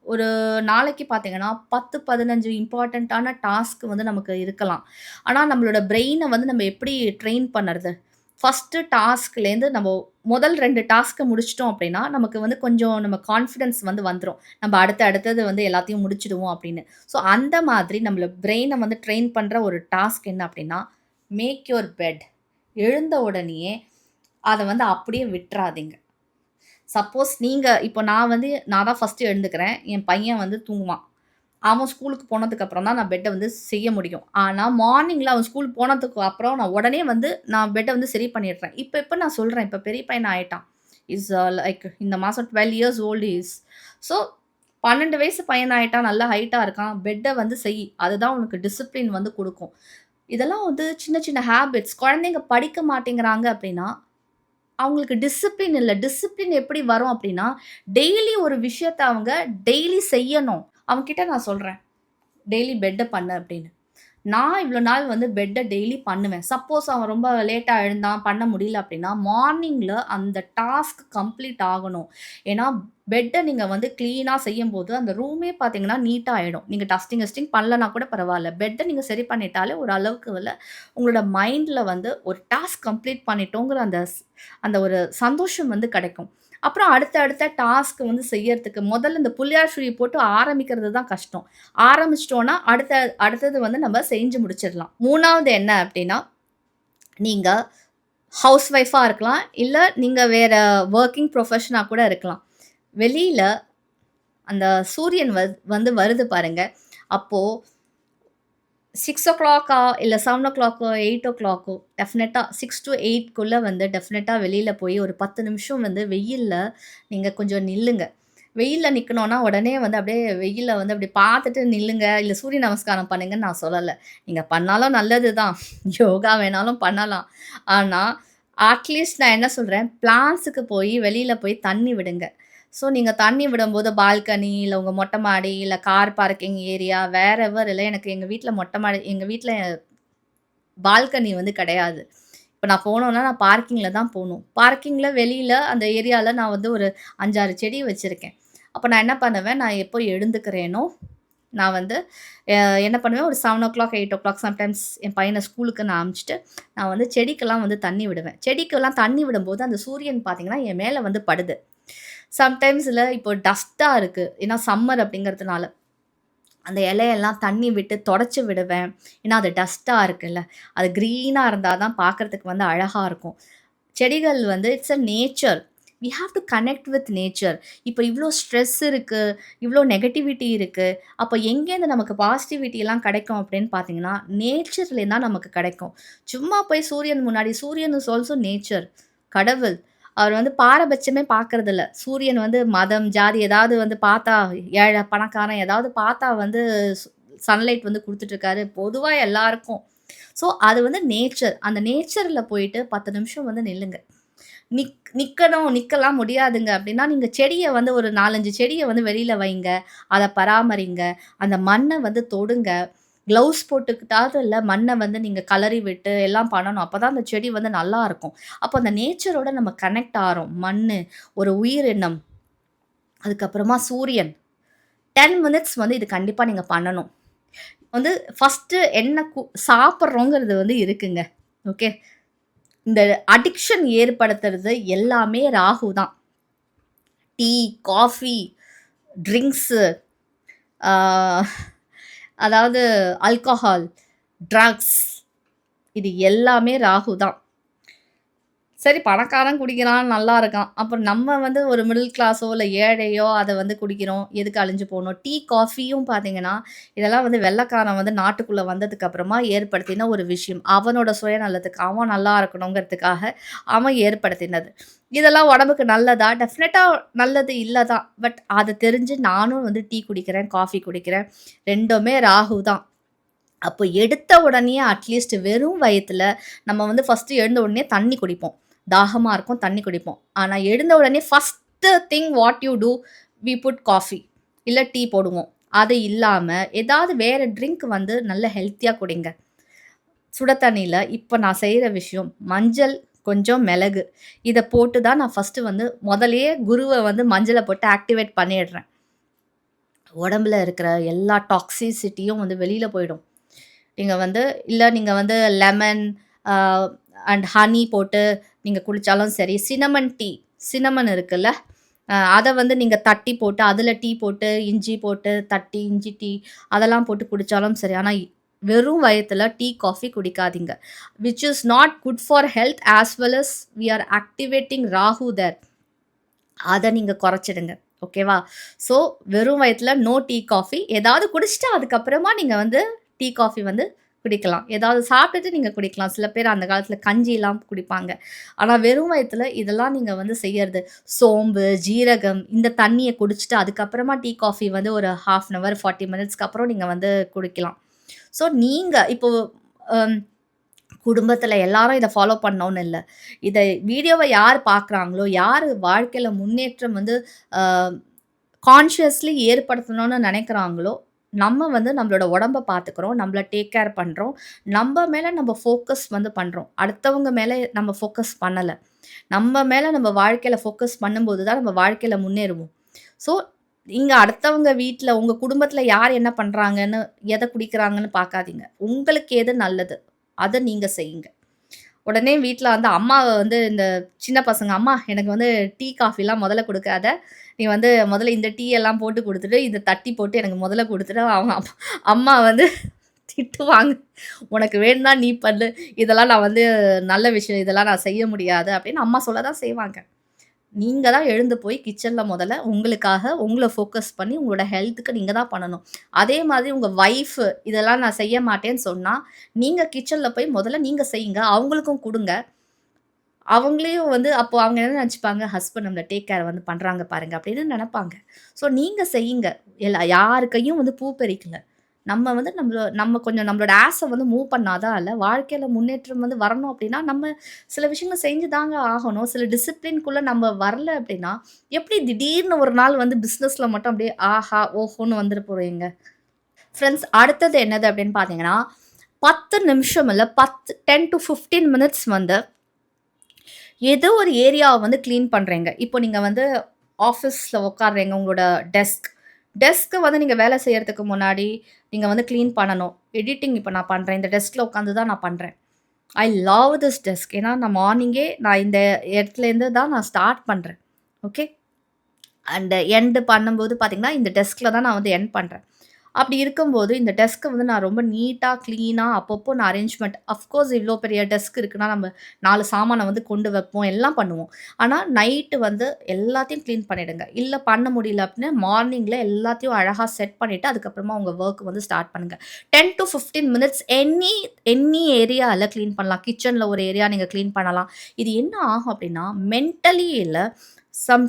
[SPEAKER 1] ஒரு நாளைக்கு பார்த்தீங்கன்னா, 10, 15 இம்பார்ட்டன்ட்டான டாஸ்க் வந்து நமக்கு இருக்கலாம். ஆனா, நம்மளோட பிரெயின வந்து நம்ம எப்படி ட்ரெயின் பண்ணறது? ஃபர்ஸ்ட் டாஸ்க்லேருந்து நம்ம முதல் 2 டாஸ்க்க முடிச்சுட்டோம் அப்படின்னா, நமக்கு வந்து கொஞ்சம் நம்ம கான்ஃபிடன்ஸ் வந்து வந்துரும். நம்ம அடுத்தது வந்து எல்லாத்தையும் முடிச்சுடுவோம் அப்படின்னு. ஸோ அந்த மாதிரி நம்மள பிரெயின வந்து ட்ரெயின் பண்ற ஒரு டாஸ்க் என்ன அப்படின்னா, மேக் யுவர் பெட். எழுந்த உடனேயே அத வந்து அப்படியே விட்றாதீங்க. சப்போஸ் நீங்க இப்போ நான் தான் ஃபர்ஸ்ட்டு எழுந்துக்கிறேன். என் பையன் வந்து தூங்குவான். அவன் ஸ்கூலுக்கு போனதுக்கு அப்புறம் தான் நான் பெட்ட வந்து செய்ய முடியும். ஆனா, மார்னிங்ல அவன் ஸ்கூல் போனதுக்கு அப்புறம் நான் உடனே வந்து நான் பெட்ட வந்து சரி பண்ணிடுறேன். இப்ப நான் சொல்றேன். இப்ப பெரிய பையன் ஆயிட்டான். இஸ் லைக் இந்த மாசம் 12 இயர்ஸ் ஓல்ட் இஸ். ஸோ 12 வயசு பையன் ஆயிட்டான். நல்ல ஹைட்டா இருக்கான். பெட்ட வந்து செய். அதுதான் உனக்கு டிசிப்ளின் வந்து குடுக்கும். இதெல்லாம் வந்து சின்ன சின்ன ஹேபிட்ஸ். குழந்தைங்க படிக்க மாட்டேங்கிறாங்க அப்படின்னா, அவங்களுக்கு டிசிப்ளின் இல்ல. டிசிப்ளின் எப்படி வரும் அப்படின்னா, டெய்லி ஒரு விஷயத்த அவங்க டெய்லி செய்யணும். அவன்கிட்ட நான் சொல்றேன். டெய்லி பெட்ட பண்ணு அப்படின்னு. நான் இவ்வளோ நாள் வந்து பெட்ட டெய்லி பண்ணுவேன். சப்போஸ் அவன் ரொம்ப லேட்டா எழுந்தான், பண்ண முடியல அப்படின்னா, மார்னிங்ல அந்த டாஸ்க் கம்ப்ளீட் ஆகணும். ஏன்னா, பெட்ட நீங்க வந்து கிளீனா செய்யும்போது, அந்த ரூமே பார்த்தீங்கன்னா, நீட்டா ஆயிடும். நீங்க டஸ்டிங் பண்ணலனா கூட பரவால்ல. பெட்ட நீங்க சரி பண்ணிட்டாலே ஒரு அளவுக்கு உங்களோட மைண்ட்ல வந்து ஒரு டாஸ்க் கம்ப்ளீட் பண்ணிட்டோங்கிற அந்த ஒரு சந்தோஷம் வந்து கிடைக்கும். அப்புறம் அடுத்த டாஸ்க் வந்து செய்யறதுக்கு முதல்ல இந்த புள்ளியார் சுழி போட்டு ஆரம்பிக்கிறது தான் கஷ்டம். ஆரம்பிச்சுட்டோம்னா, அடுத்தது வந்து நம்ம செஞ்சு முடிச்சிடலாம். 3வது என்ன அப்டின்னா, நீங்க ஹவுஸ் ஒய்ஃபா இருக்கலாம். இல்ல நீங்க வேற வொர்க்கிங் ப்ரொஃபஷனா கூட இருக்கலாம். வெளியில அந்த சூரியன் வந்து வருது பாருங்க. அப்போ 6:00 இல்ல 7:00 8:00 டெஃபினட்டா 6-8க்குள்ள வந்து டெஃபினட்டா வெளியில போய் ஒரு 10 நிமிஷம் வந்து வெயில்ல நீங்க கொஞ்சம் நில்லுங்க. வெயில்ல நிக்கணும்னா, உடனே வந்து அப்படியே வெயில்ல வந்து அப்படி பார்த்துட்டு நில்லுங்க. இல்ல சூரிய நமஸ்காரம் பண்ணுங்கன்னு நான் சொல்லல. நீங்க பண்ணாலும் நல்லது தான். யோகா வேணாலும் பண்ணலாம். ஆனா, அட்லீஸ்ட் நான் என்ன சொல்றேன், பிளான்ட்ஸுக்கு போய் வெளியில போய் தண்ணி விடுங்க. ஸோ, நீங்க தண்ணி விடும்போது பால்கனி, இல்ல உங்க மொட்டை மாடி, இல்ல கார் பார்க்கிங் ஏரியா, வேரெவர் இல்ல எனக்கு எங்க வீட்ல பால்கனி வந்து கிடையாது. இப்ப நான் போனோம்னா, நான் பார்க்கிங்ல தான் போணும். பார்க்கிங்ல வெளியில அந்த ஏரியால நான் வந்து ஒரு 5, 6 செடி வச்சிருக்கேன். அப்ப நான் என்ன பண்ணுவேன், நான் எப்போ எழுந்துக்கிறேனோ, நான் வந்து அ என்ன பண்ணுவேன், ஒரு 7:00 8:00 சம்டைம்ஸ் என் பையன ஸ்கூலுக்கு நான் அனுப்பிச்சுட்டு, நான் வந்து செடிக்கெல்லாம் வந்து தண்ணி விடுவேன். செடிக்கெல்லாம் தண்ணி விடும்போது, அந்த சூரியன் பார்த்தீங்கன்னா, என் மேல வந்து படுது. சம்டைம்ஸ்ல இப்போ டஸ்ட்டா இருக்கு. ஏன்னா சம்மர் அப்படிங்கிறதுனால. அந்த இலையெல்லாம் தண்ணி விட்டு தொடச்சு விடுவேன். ஏன்னா, அது டஸ்ட்டா இருக்குல்ல. அது கிரீனா இருந்தா தான் பார்க்கறதுக்கு வந்து அழகா இருக்கும். செடிகள் வந்து it's a nature. We have to connect with nature. இப்ப இவ்ளோ ஸ்ட்ரெஸ் இருக்கு, இவ்ளோ நெகட்டிவிட்டி இருக்கு. அப்ப எங்கேருந்து நமக்கு பாசிட்டிவிட்டி எல்லாம் கிடைக்கும் அப்படின்னு பார்த்தீங்கன்னா, நேச்சர்லேருந்து தான் நமக்கு கிடைக்கும். சும்மா போய் சூரியன் முன்னாடி சூரியன் இஸ் ஆல்சோ நேச்சர். கடவுள். அவர் வந்து பாரபட்சமே பார்க்கறதில்ல. சூரியன் வந்து மதம், ஜாதி ஏதாவது வந்து பார்த்தா ஏழை, பணக்காரன் ஏதாவது பார்த்தா வந்து ஸ் சன்லைட் வந்து குடுத்துட்டுருக்காரு. பொதுவா எல்லாருக்கும். ஸோ அது வந்து நேச்சர். அந்த நேச்சர்ல போயிட்டு 10 நிமிஷம் வந்து நில்லுங்க. நிக்கலாம் முடியாதுங்க அப்டின்னா, நீங்க செடிய வந்து ஒரு 4, 5 செடிய வந்து வெளில வைங்க. அத பராமரிங்க. அந்த மண்ண வந்து தொடுங்க. க்ளவுஸ் போட்டுக்கிட்டாவது இல்ல மண்ண வந்து நீங்க கலறி விட்டு எல்லாம் பண்ணணும். அப்பதான் அந்த செடி வந்து நல்லாருக்கும். அப்ப அந்த நேச்சரோட நம்ம கனெக்ட் ஆறோம். மண்ணு, ஒரு உயிரினம், அதுக்கப்புறமா சூரியன். 10 மினிட்ஸ் வந்து இது கண்டிப்பா நீங்க பண்ணணும். வந்து ஃபர்ஸ்ட்டு என்ன சாப்பிடுறோங்கிறது வந்து இருக்குங்க. ஓகே. இந்த அடிக்ஷன் ஏற்படுத்துறது எல்லாமே ராகு தான். டீ, காஃபி, ட்ரிங்க்ஸு, ஆ அதாவது ஆல்கஹால், ட்ரக்ஸ் இது எல்லாமே ராகு தான். சரி பணக்காரன் குடிக்கிறான், நல்லா இருக்கான். அப்புறம் நம்ம வந்து ஒரு மிடில் கிளாஸோ, இல்ல ஏழையோ அத வந்து குடிக்கிறோம். எதுக்கு அழிஞ்சு போணும்? டீ, காஃபியும் பார்த்தீங்கன்னா, இதெல்லாம் வந்து வெள்ளைக்காரன் வந்து நாட்டுக்குள்ள வந்ததுக்கு அப்புறமா ஏற்படுத்தின ஒரு விஷயம். அவனோட சுயநலத்துக்கு, அவன் நல்லா இருக்கணுங்கிறதுக்காக அவன் ஏற்படுத்தினது. இதெல்லாம் உடம்புக்கு நல்லதா? டெஃபினட்டா நல்லது இல்ல தான். பட் அது தெரிஞ்சு நானும் வந்து டீ குடிக்கிறேன், காஃபி குடிக்கிறேன். 2மே ராகு தான். அப்போ எடுத்த உடனேயே அட்லீஸ்ட் வெறும் வயித்துல நம்ம வந்து ஃபர்ஸ்ட்டு எழுந்த உடனே தண்ணி குடிப்போம். தாகமா இருக்கும் தண்ணி குடிப்போம். ஆனா எழுந்த உடனே first think what you do we put coffee இல்ல டீ போடுவோம். அது இல்லாம ஏதாவது வேற ட்ரிங்க் வந்து நல்ல ஹெல்த்தியா குடிங்க. சுட தண்ணீல இப்ப நான் செய்ற விஷயம் மஞ்சள், கொஞ்சம் மிளகு. இத போட்டு தான் நான் ஃபர்ஸ்ட்டு வந்து முதல்லயே குருவ வந்து மஞ்சள போட்டு ஆக்டிவேட் பண்ணிடுறேன். உடம்புல இருக்கிற எல்லா டாக்ஸிசிட்டியும் வந்து வெளியில போயிடும். நீங்க வந்து லெமன் அ அண்ட் ஹனி போட்டு நீங்க குடிச்சாலும் சரி, சின்னமன் டீ சின்னமன் இருக்குல்ல, அத வந்து நீங்க தட்டி போட்டு, அதில டீ போட்டு, இஞ்சி போட்டு தட்டி இஞ்சி டீ அதெல்லாம் போட்டு குடிச்சாலும் சரி. ஆனா வெறும் வயித்துல டீ, காஃபி குடிக்காதீங்க. Which is not good for health as well as we are activating Rahu there. அத நீங்க குறைச்சிடுங்க. ஓகேவா? ஸோ வெறும் வயித்துல நோ டீ, காஃபி. ஏதாவது குடிச்சுட்டு அதுக்கப்புறமா நீங்க வந்து டீ, காஃபி வந்து குடிக்கலாம். ஏதாவது சாப்பிட்டுட்டு நீங்க குடிக்கலாம். சில பேர் அந்த காலத்துல கஞ்சிலாம் குடிப்பாங்க. ஆனா வெறும் வயித்துல இதெல்லாம் நீங்க வந்து செய்யறது. சோம்பு, ஜீரகம் இந்த தண்ணிய குடிச்சுட்டு அதுக்கப்புறமா டீ, காஃபி வந்து ஒரு 1/2 அன் ஹவர், 40 மினிட்ஸ்க்கு அப்புறம் நீங்க வந்து குடிக்கலாம். ஸோ நீங்க இப்போ அம் குடும்பத்துல எல்லாரும் இத ஃபாலோ பண்ணணும்னு இல்ல. இத வீடியோவ யார் பார்க்குறாங்களோ, யாரு வாழ்க்கையில முன்னேற்றம் வந்து அ கான்ஷியஸ்லி ஏற்படுத்தணும்னு நெனைக்கிறாங்களோ, நம்ம வந்து நம்மளோட உடம்ப பார்த்துக்கிறோம். நம்மள டேக் கேர் பண்றோம். நம்ப மேல நம்ம ஃபோக்கஸ் வந்து பண்றோம். அடுத்தவங்க மேல நம்ம ஃபோக்கஸ் பண்ணல. நம்ம மேல நம்ம வாழ்க்கையில ஃபோக்கஸ் பண்ணும்போது தான் நம்ம வாழ்க்கையில முன்னேறுவோம். ஸோ, நீங்க அடுத்தவங்க வீட்ல, உங்க குடும்பத்துல யார் என்ன பண்றாங்கன்னு, எத குடிக்கிறாங்கன்னு பார்க்காதீங்க. உங்களுக்கு எது நல்லது, அத நீங்க செய்யுங்க. உடனே வீட்ல வந்து அம்மாவ வந்து இந்த சின்ன பசங்க, "அம்மா எனக்கு வந்து டீ, காஃபிலாம் மொதல்ல குடுக்காத. நீ வந்து மொதல்ல இந்த டீ எல்லாம் போட்டு குடுத்துட்டு, இத தட்டி போட்டு எனக்கு மொதல்ல குடுத்துட்டு" அவங்க அம்மா வந்து திட்டுவாங்க. "உனக்கு வேணும்னா நீ பண்ணு. இதெல்லாம் நான் வந்து நல்ல விஷயம். இதெல்லாம் நான் செய்ய முடியாது" அப்படின்னு அம்மா சொல்ல தான் செய்வாங்க. நீங்க தான் எழுந்து போய் கிச்சன்ல முதல்ல உங்களுக்காக உங்கள ஃபோக்கஸ் பண்ணி உங்களோட ஹெல்த்துக்கு நீங்க தான் பண்ணணும். அதே மாதிரி உங்க வைஃப் இதெல்லாம் நான் செய்ய மாட்டேன்னு சொன்னா, நீங்க கிச்சன்ல போய் முதல்ல நீங்க செய்யுங்க. அவங்களுக்கும் குடுங்க. அவங்களையும் வந்து அப்போ அவங்க என்ன நெனச்சுப்பாங்க, ஹஸ்பண்ட் நம்மள டேக் கேர் வந்து பண்றாங்க பாருங்க அப்படின்னு நெனப்பாங்க. ஸோ நீங்க செய்யுங்க. யாரு கையும் வந்து பூ பறிக்கல. நம்ம கொஞ்சம் நம்மளோட ஆஸ வந்து மூவ் பண்ணா தான் இல்ல, வாழ்க்கையில முன்னேற்றம் வந்து வரணும் அப்டின்னா, நம்ம சில விஷயங்கள் செஞ்சு தாங்க ஆகணும். சில டிசிப்ளின்க்குள்ள நம்ம வரல அப்டின்னா, எப்படி திடீர்னு ஒரு நாள் வந்து பிசினஸ்ல மட்டும் அப்டியே ஆஹா! ஓஹோன்னு வந்துற போறீங்க. ஃப்ரெண்ட்ஸ் அடுத்தது என்னது அப்டின்னு பார்த்தீங்கன்னா, 10 நிமிஷம் இல்ல 10 டூ 15 மினிட்ஸ் வந்து ஏதோ ஒரு ஏரியாவ வந்து கிளீன் பண்றீங்க. இப்போ நீங்க வந்து ஆஃபீஸ்ல உட்கார்றீங்க. உங்களோட டெஸ்க்க வந்து நீங்க வேலை செய்யறதுக்கு முன்னாடி, நீங்க வந்து கிளீன் பண்ணணும். எடிட்டிங் இப்ப நான் பண்றேன். இந்த டெஸ்க்ல உட்காந்து தான் நான் பண்றேன். I love this desk. ஏன்னா நான் மார்னிங்கே நான் இந்த இடத்துலேருந்து தான் நான் ஸ்டார்ட் பண்றேன். ஓகே. அண்ட் எண்ட் பண்ணும்போது பார்த்தீங்கன்னா, இந்த டெஸ்க்ல தான் நான் வந்து எண்ட் பண்றேன். அப்படி இருக்கும்போது, இந்த டெஸ்க்க வந்து நான் ரொம்ப நீட்டா, கிளீனா அப்பப்போ நான் அரேஞ்ச்மெண்ட் அஃப்கோர்ஸ் இவ்ளோ பெரிய டெஸ்க் இருக்குன்னா, நம்ம 4 சாமான வந்து கொண்டு வைப்போம், எல்லாம் பண்ணுவோம். ஆனா, நைட்டு வந்து எல்லாத்தையும் கிளீன் பண்ணிடுங்க. இல்ல பண்ண முடியல அப்படின்னா, மார்னிங்ல எல்லாத்தையும் அழகா செட் பண்ணிட்டு, அதுக்கப்புறமா உங்க வொர்க் வந்து ஸ்டார்ட் பண்ணுங்க. 10 டூ 15 மினிட்ஸ் எனி ஏரியால கிளீன் பண்ணலாம். கிச்சன்ல ஒரு ஏரியா நீங்க கிளீன் பண்ணலாம். இது என்ன ஆகும் அப்படின்னா, மென்டலி இல்ல,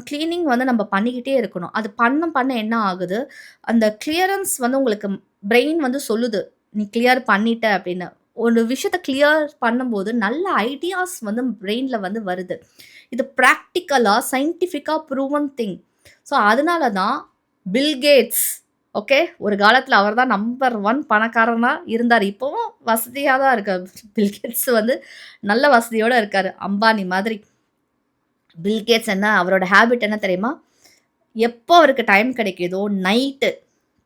[SPEAKER 1] கிளீனிங் வந்து நம்ம பண்ணிக்கிட்டே இருக்கணும். அது பண்ண என்ன ஆகுது, அந்த கிளியரன்ஸ் வந்து உங்களுக்கு பிரெயின் வந்து சொல்லுது, "நீ கிளியர் பண்ணிட்ட" அப்படின்னு. ஒரு விஷயத்த கிளியர் பண்ணும்போது நல்ல ஐடியாஸ் வந்து பிரெயின்ல வந்து வருது. இது பிராக்டிகலா, சயின்டிஃபிக்கா ப்ரூவன் திங். ஸோ அதனால தான் பில் கேட்ஸ் ஓகே. ஒரு காலத்தில அவர் தான் நம்பர் 1 பணக்காரனா இருந்தாரு. இப்பவும் வசதியா தான் இருக்காரு. பில் கேட்ஸ் வந்து நல்ல வசதியோட இருக்காரு. அம்பானி மாதிரி. பில் கேட்ஸ் என்ன அவரோட ஹேபிட் என்ன தெரியுமா? எப்போ அவருக்கு டைம் கிடைக்குதோ, நைட்டு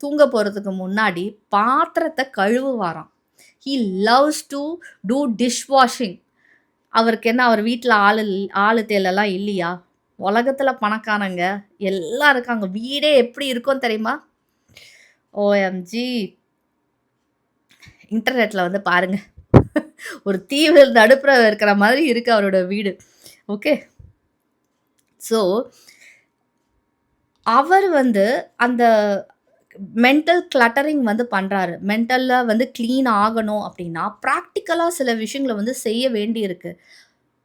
[SPEAKER 1] தூங்க போறதுக்கு முன்னாடி பாத்திரத்த கழுவுவாராம். He loves to do dish washing. அவருக்கு என்ன அவர் வீட்ல ஆளு தேலலாம் இல்லையா? உலகத்துல பணக்காரங்க எல்லாம் இருக்காங்க. வீடே எப்படி இருக்கும் தெரியுமா? OMG! இன்டர்நெட்ல வந்து பாருங்க. ஒரு தீவு நடுப்புற இருக்கிற மாதிரி இருக்கு அவரோட வீடு. ஓகே. ஸோ, அவர் வந்து அந்த மென்டல் கிளட்டரிங் வந்து பண்றாரு. மென்டல்ல வந்து கிளீன் ஆகணும் அப்படின்னா, பிராக்டிகலா சில விஷயங்கள வந்து செய்ய வேண்டியிருக்கு.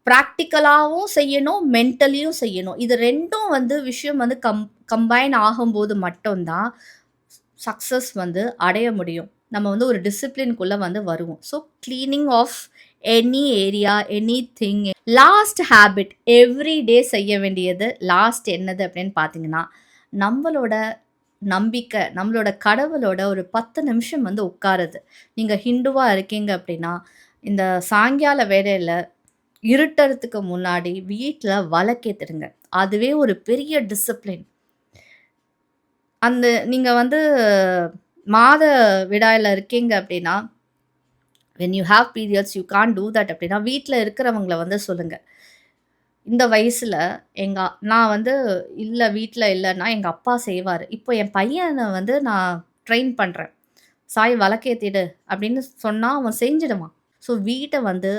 [SPEAKER 1] பிராக்டிகலாவும் செய்யணும், மென்டலியும் செய்யணும். இது 2ம் வந்து விஷயம் வந்து கம்பைன் ஆகும்போது மட்டும் தான் சக்சஸ் வந்து அடைய முடியும். நம்ம வந்து ஒரு டிசிப்ளின்க்குள்ள வந்து வருவோம். So cleaning of any area, anything. Last habit every day செய்ய வேண்டியது லாஸ்ட் என்னது அப்படின்னு பார்த்தீங்கன்னா, நம்மளோட நம்பிக்கை, நம்மளோட கடவுளோட ஒரு 10 நிமிஷம் வந்து உட்காருது. நீங்க ஹிந்துவா இருக்கீங்க அப்படின்னா, இந்த சாயங்கால வேளையில இருட்டுறதுக்கு முன்னாடி வீட்ல விளக்கேத்துடுங்க. அதுவே ஒரு பெரிய டிசிப்ளின். அந்த நீங்க வந்து மாத விடாய்ல இருக்கீங்க அப்படின்னா, when you have periods you can't do that அப்படின்னா, வீட்ல இருக்கிறவங்கள வந்து சொல்லுங்க. இந்த வயசுல நான் வந்து இல்ல வீட்ல இல்லன்னா, எங்க அப்பா செய்வாரு. இப்போ என் பையன வந்து நான் ட்ரெயின் பண்றேன். "சாய் விளக்கேத்திடு" அப்படின்னு சொன்னா அவன் செஞ்சுடுவான். ஸோ வீட்ட வந்து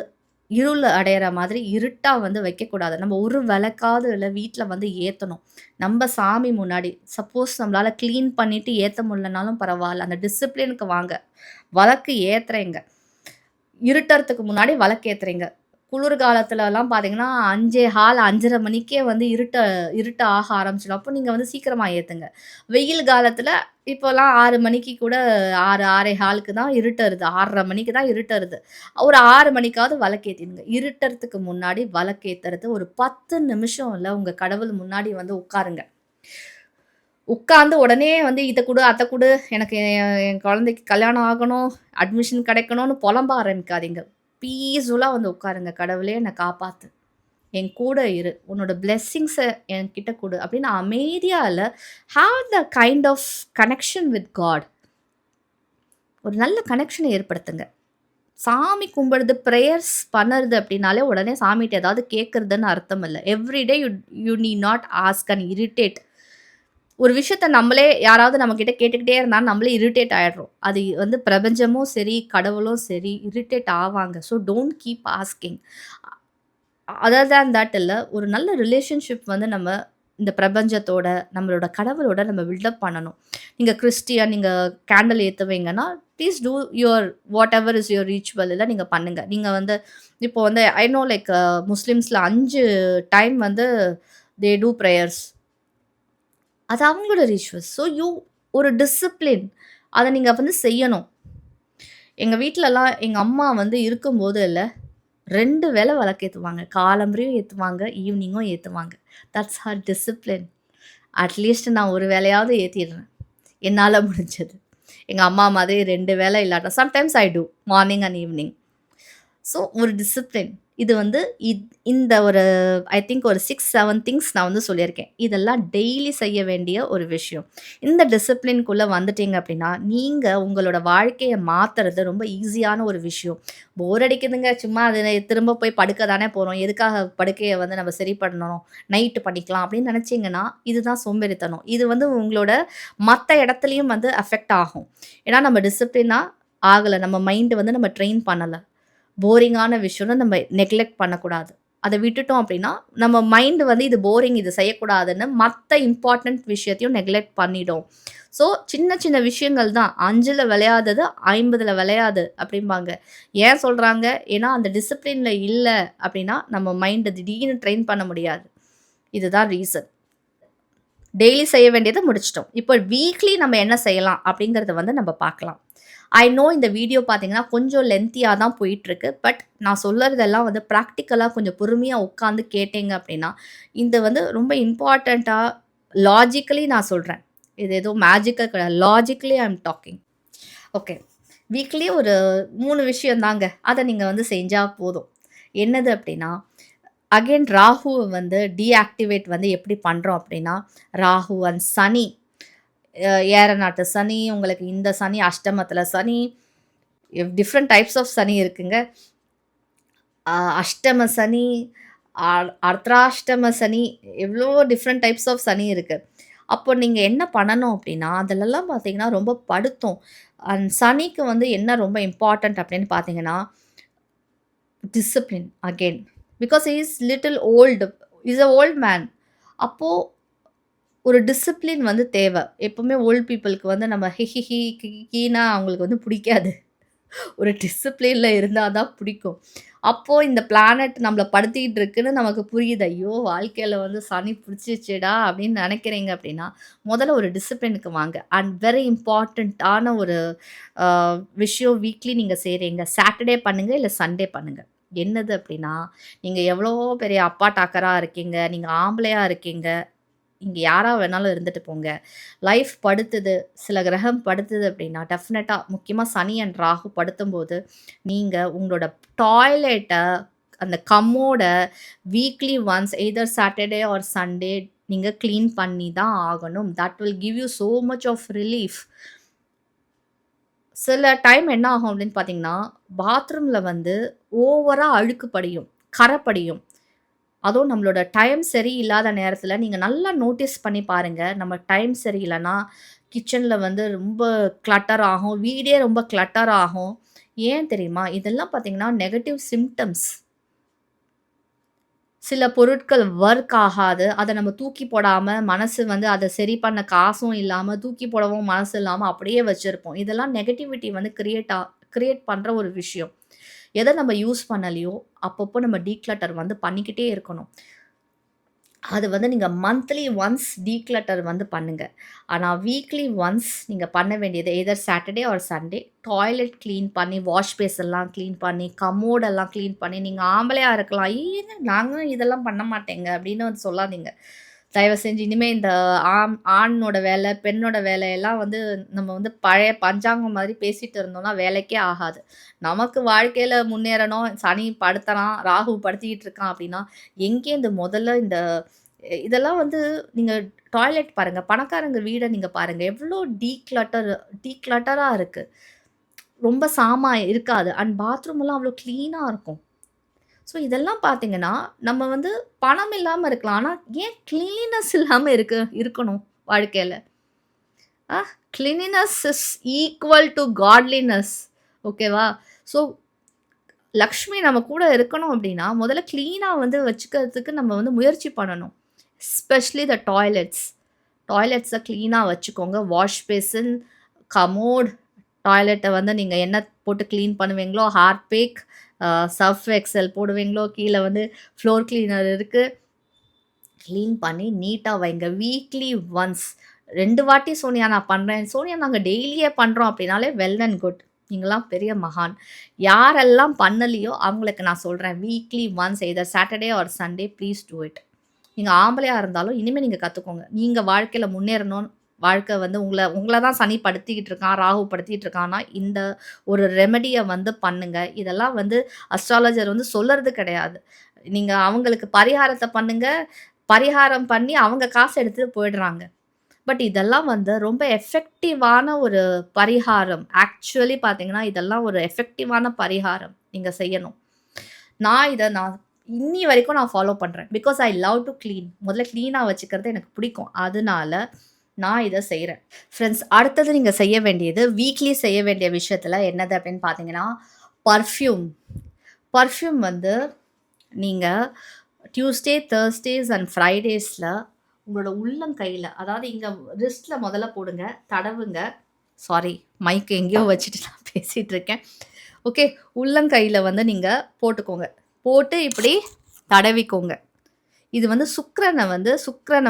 [SPEAKER 1] இருள் அடையிற மாதிரி இருட்டா வந்து வைக்கக்கூடாது. நம்ம ஒரு விளக்காவது இல்ல வீட்ல வந்து ஏத்தணும். நம்ப சாமி முன்னாடி சப்போஸ் நம்மளால கிளீன் பண்ணிட்டு ஏத்த முடியலனாலும் பரவால்ல. அந்த டிசிப்ளினுக்கு வாங்க. விளக்கு ஏத்துறேங்க. இருட்டறதுக்கு முன்னாடி விளக்கேத்துறீங்க. குளிர் காலத்துலலாம் பார்த்தீங்கன்னா, 5:15 5:30 மணிக்கே வந்து இருட்ட ஆக ஆரம்பிச்சுடும். அப்போ நீங்க வந்து சீக்கிரமா ஏத்துங்க. வெயில் காலத்துல இப்போலாம் 6 மணிக்கு கூட 6, 6:15க்கு தான் இருட்டருது. 6:30 மணிக்கு தான் இருட்டருது. ஒரு 6 மணிக்காவது விளக்கேத்திடுங்க. இருட்டறதுக்கு முன்னாடி விளக்கேத்துறது ஒரு 10 நிமிஷம் இல்ல உங்க கடவுள் முன்னாடி வந்து உட்காருங்க. உட்கார்ந்து உடனே வந்து இத குடு, அத குடு, எனக்கு என் குழந்தைக்கு கல்யாணம் ஆகணும், அட்மிஷன் கிடைக்கணும்னு புலம்ப ஆரம்பிக்காதீங்க. பீஸ்ஃபுல்லா வந்து உட்காருங்க. கடவுளே என்ன காப்பாத்து. என் கூட இரு. உன்னோட பிளெஸ்ஸிங்ஸ என்கிட்ட குடு. அப்படின்னு அமைதியா இல்ல, have the kind of connection with God. ஒரு நல்ல கனெக்ஷன ஏற்படுத்துங்க. சாமி கும்பிடுறது, பிரேயர்ஸ் பண்ணறது அப்படின்னாலே உடனே சாமிட்ட ஏதாவது கேட்கறதுன்னு அர்த்தம் இல்ல. Every day you you need not ask and irritate. ஒரு விஷயத்த நம்மளே யாராவது நம்மகிட்ட கேட்டுக்கிட்டே இருந்தா நம்மளே இரிட்டேட் ஆயிடுறோம். அது வந்து பிரபஞ்சமும் சரி, கடவுளும் சரி இரிட்டேட் ஆவாங்க. So don't keep asking. Other than that இல்ல. ஒரு நல்ல ரிலேஷன்ஷிப் வந்து நம்ம இந்த பிரபஞ்சத்தோட, நம்மளோட கடவுளோட நம்ம பில்டப் பண்ணணும். நீங்க கிறிஸ்டியன், நீங்க கேண்டில் ஏத்துவீங்கன்னா, please do your whatever is your ritual இல்ல நீங்க பண்ணுங்க. நீங்க வந்து இப்போ வந்து ஐ நோ லைக் முஸ்லிம்ஸ்ல 5 டைம் வந்து தே டூ பிரேயர்ஸ். அது அவங்களோட ரிச்சுவல்ஸ். ஸோ ஒரு டிசிப்ளின். அத நீங்க வந்து செய்யணும். எங்க வீட்லலாம் எங்க அம்மா வந்து இருக்கும்போது இல்ல, 2 வேள விளக்கேத்துவாங்க. காலம்பரையும் ஏத்துவாங்க, ஈவினிங்கும் ஏத்துவாங்க. That's her discipline. அட்லீஸ்ட் நான் ஒரு வேளையாவது ஏத்திடுறேன். என்னால முடிஞ்சது. எங்க அம்மா மாதிரி 2 வேள இல்லாட்டா sometimes I do. Morning and evening. So ஒரு டிசிப்ளின். இது வந்து இந்த ஒரு ஐ திங்க் ஒரு 6, 7 திங்ஸ் நான் வந்து சொல்லியிருக்கேன். இதெல்லாம் டெய்லி செய்ய வேண்டிய ஒரு விஷயம். இந்த டிசிப்ளின்க்குள்ள வந்துட்டீங்க அப்படின்னா, நீங்க உங்களோட வாழ்க்கைய மாத்துறது ரொம்ப ஈஸியான ஒரு விஷயம். போர் அடிக்குதுங்க, சும்மா அது திரும்ப போய் படுக்க தானே போறோம். எதுக்காக படுக்கைய வந்து நம்ம சரி பண்ணணும், நைட்டு பண்ணிக்கலாம் அப்படின்னு நினைச்சீங்கன்னா, இதுதான் சோம்பேறித்தனம். இது வந்து உங்களோட மத்த இடத்துலயும் வந்து அஃபெக்ட் ஆகும். ஏன்னா நம்ம டிசிப்ளினா ஆகல. நம்ம மைண்ட் வந்து நம்ம ட்ரெயின் பண்ணல. போரிங்கான விஷயம்னு நம்ம நெக்லெக்ட் பண்ணக்கூடாது. அத விட்டுட்டோம் அப்டின்னா, நம்ம மைண்ட் வந்து இது போரிங் இது செய்யக்கூடாதுன்னு மத்த இம்பார்ட்டன்ட் விஷயத்தையும் நெக்லெக்ட் பண்ணிடும். ஸோ சின்ன சின்ன விஷயங்கள் தான். 5ல விளையாதது 50ல விளையாது அப்டிம்பாங்க. ஏன் சொல்றாங்க? ஏன்னா அந்த டிசிப்ளின்ல இல்ல அப்டின்னா, நம்ம மைண்ட திடீர்னு ட்ரெயின் பண்ண முடியாது. இதுதான் ரீசன். டெய்லி செய்ய வேண்டியத முடிச்சுட்டோம். இப்போ வீக்லி நம்ம என்ன செய்யலாம் அப்படிங்கிறத வந்து நம்ம பார்க்கலாம். ஐ நோ இந்த வீடியோ பார்த்தீங்கன்னா, கொஞ்சம் லென்த்தியா தான் போயிட்டுருக்கு. பட் நான் சொல்லறதெல்லாம் வந்து பிராக்டிகலா கொஞ்சம் பொறுமையா உட்காந்து கேட்டீங்க அப்படின்னா, இது வந்து ரொம்ப இம்பார்ட்டன்ட்டா லாஜிக்கலி நான் சொல்றேன். இது ஏதோ மேஜிக்கல் கிடையாது. Logically I am talking. Okay. Weekly ஒரு 3 விஷயம் தாங்க. அத நீங்க வந்து செஞ்சா போதும். என்னது அப்படின்னா, அகைன் ராஹுவ வந்து டீஆக்டிவேட் வந்து எப்படி பண்றோம் அப்படின்னா, ராகு அண்ட் சனி ஏற நாட்டு சனி, உங்களுக்கு இந்த சனி, அஷ்டமத்தில சனி, டிஃப்ரெண்ட் டைப்ஸ் ஆஃப் சனி இருக்குங்க. அஷ்டம சனி, அர்த்ராஷ்டம சனி, எவ்வளோ டிஃப்ரெண்ட் டைப்ஸ் ஆஃப் சனி இருக்கு. அப்போ நீங்க என்ன பண்ணணும் அப்படின்னா, அதிலலாம் பார்த்தீங்கன்னா ரொம்ப படுத்தும். அண்ட் சனிக்கு வந்து என்ன ரொம்ப இம்பார்ட்டன்ட் அப்படின்னு பார்த்தீங்கன்னா, discipline again. Because he is little old. Is a old man. அப்போ ஒரு டிசிப்ளின் வந்து தேவை. எப்பவுமே ஓல்ட் பீப்பிள்க்கு வந்து நம்ம ஹிஹிஹி, கிகிகினா அவங்களுக்கு வந்து பிடிக்காது. ஒரு டிசிப்ளின்ல இருந்தா தான் பிடிக்கும். அப்போ இந்த பிளானட் நம்மள படுத்திக்கிட்டு இருக்குன்னு நமக்கு புரியுது. ஐயோ! வாழ்க்கையில வந்து சனி பிடிச்சிருச்சேடா அப்படின்னு நினைக்கிறீங்க அப்படின்னா, முதல்ல ஒரு டிசிப்ளினுக்கு வாங்க. அண்ட் வெரி இம்பார்ட்டன்ட்டான ஒரு அ விஷயம் வீக்லி நீங்க செய்றீங்க. சாட்டர்டே பண்ணுங்க, இல்ல சண்டே பண்ணுங்க. என்னது அப்படின்னா, நீங்க எவ்வளோ பெரிய அப்பா டாக்கரா இருக்கீங்க, நீங்க ஆம்பளையா இருக்கீங்க, இங்க யாரா வேணாலும் இருந்துட்டு போங்க. லைஃப் படுத்துது, சில கிரகம் படுத்துது அப்படின்னா, டெஃபினட்டா முக்கியமா சனி அண்ட் ராகு படுத்தும்போது, நீங்க உங்களோட டாய்லெட்ட, அந்த கம்மோட weekly once either Saturday or Sunday நீங்க கிளீன் பண்ணி தான் ஆகணும். That will give you so much of relief. சில டைம் என்ன ஆகும் அப்படின்னு பார்த்தீங்கன்னா, பாத்ரூம்ல வந்து ஓவரா அழுக்கு படியும், கரை படியும். அதுவும் நம்மளோட டைம் சரியில்லாத நேரத்தில நீங்க நல்லா நோட்டீஸ் பண்ணி பாருங்க. நம்ம டைம் சரியில்லன்னா, கிச்சன்ல வந்து ரொம்ப கிளட்டர் ஆகும். வீடே ரொம்ப கிளட்டர் ஆகும். ஏன் தெரியுமா? இதெல்லாம் பார்த்தீங்கன்னா, நெகட்டிவ் சிம்ப்டம்ஸ். சில பொருட்கள் ஒர்க் ஆகாது. அத நம்ம தூக்கி போடாம, மனசு வந்து அத சரி பண்ண காசும் இல்லாம, தூக்கி போடவும் மனசு இல்லாம அப்படியே வச்சிருப்போம். இதெல்லாம் நெகட்டிவிட்டி வந்து கிரியேட் பண்ற ஒரு விஷயம். எத நம்ம யூஸ் பண்ணலையோ, அப்பப்போ நம்ம டீக்ளட்டர் வந்து பண்ணிக்கிட்டே இருக்கணும். அது வந்து நீங்க மந்த்லி ஒன்ஸ் டீக்ளட்டர் வந்து பண்ணுங்க. ஆனா வீக்லி ஒன்ஸ் நீங்க பண்ண வேண்டியது either Saturday or Sunday toilet clean பண்ணி, வாஷ் பேசின்லாம் கிளீன் பண்ணி, கமோடெல்லாம் கிளீன் பண்ணி, நீங்க ஆம்பளையா இருக்கலாம். "ஏங்க நாங்க இதெல்லாம் பண்ண மாட்டேங்க" அப்படின்னு வந்து சொல்லாதீங்க. தயவு செஞ்சு இனிமே இந்த ஆணோட வேலை, பெண்ணோட வேலையெல்லாம் வந்து நம்ம வந்து பழைய பஞ்சாங்கம் மாதிரி பேசிட்டு இருந்தோம்னா வேலைக்கே ஆகாது. நமக்கு வாழ்க்கையில முன்னேறணும், சனி படுத்துறான், ராகு படுத்திக்கிட்டு இருக்கான் அப்படின்னா, எங்கேருந்து முதல்ல இந்த இதெல்லாம் வந்து நீங்க டாய்லெட் பாருங்க. பணக்காரங்க வீட நீங்க பாருங்க. எவ்ளோ டீக்ளட்டரா இருக்கு. ரொம்ப இருக்காது. அண்ட் பாத்ரூம்லாம் அவ்ளோ கிளீனா இருக்கும். ஸோ இதெல்லாம் பார்த்தீங்கன்னா, நம்ம வந்து பணம் இல்லாம இருக்கலாம். ஆனா ஏன் கிளீனினஸ் இல்லாம இருக்கணும் வாழ்க்கையில? Uh cleanliness is equal to godliness. ஓகேவா? ஸோ லக்ஷ்மி நம்ம கூட இருக்கணும் அப்டின்னா, முதல்ல கிளீனா வந்து வச்சுக்கிறதுக்கு நம்ம வந்து முயற்சி பண்ணணும். Especially the toilets. டாய்லெட்ஸ கிளீனா வச்சுக்கோங்க. வாஷ் பேசின், கமோட், டாய்லெட்ட வந்து நீங்க என்ன போட்டு கிளீன் பண்ணுவீங்களோ, ஹார்பிக், சர்ஃப் எக்ஸல் போடுவீங்களோ, கீழ வந்து ஃப்ளோர் கிளீனர் இருக்கு. கிளீன் பண்ணி நீட்டா வைங்க. வீக்லி ஒன்ஸ் 2 வாட்டி சோனியா நான் பண்றேன். சோனியா நாங்க டெய்லியே பண்றோம் அப்டின்னாலே வெல் அண்ட் குட். நீங்கலாம் பெரிய மகான். யாரெல்லாம் பண்ணலையோ அவங்களுக்கு நான் சொல்றேன். Weekly once either Saturday or Sunday please do it. நீங்க ஆம்பளையா இருந்தாலும் இனிமே நீங்க கத்துக்கோங்க. நீங்க வாழ்க்கையில முன்னேறணும். வாழ்க்கை வந்து உங்கள தான் சனி படுத்திக்கிட்டு இருக்கான், ராகு படுத்திட்டு இருக்கான்னா, இந்த ஒரு ரெமெடிய வந்து பண்ணுங்க. இதெல்லாம் வந்து அஸ்ட்ராலஜர் வந்து சொல்லறது கிடையாது. நீங்க அவங்களுக்கு பரிகாரத்த பண்ணுங்க. பரிகாரம் பண்ணி அவங்க காசு எடுத்துட்டு போயிடுறாங்க. பட் இதெல்லாம் வந்து ரொம்ப எஃபெக்டிவான ஒரு பரிகாரம். ஆக்சுவலி பார்த்தீங்கன்னா, இதெல்லாம் ஒரு எஃபெக்டிவான பரிகாரம். நீங்க செய்யணும். நான் இன்னி வரைக்கும் நான் ஃபாலோ பண்றேன். Because I love to clean. முதல்ல கிளீனா வச்சுக்கிறது எனக்கு பிடிக்கும். அதனால நான் இத செய்றேன். ஃப்ரெண்ட்ஸ் அடுத்தது நீங்க செய்ய வேண்டியது, வீக்லி செய்ய வேண்டிய விஷயத்துல என்னது அப்படின்னு பார்த்தீங்கன்னா, பர்ஃப்யூம். பர்ஃப்யூம் வந்து நீங்க டியூஸ்டே, தர்ஸ்டேஸ் அண்ட் ஃப்ரைடேஸ்ல உங்களோட உள்ளங்கையில, அதாவது இங்க ரிஸ்ட்ல முதல்ல போடுங்க. தடவுங்க. சாரி மைக் எங்கேயோ வச்சுட்டு நான் பேசிட்டு இருக்கேன். ஓகே. உள்ளங்கையில வந்து நீங்க போட்டுக்கோங்க. போட்டு இப்படி தடவிக்கோங்க. இது வந்து சுக்கிரனை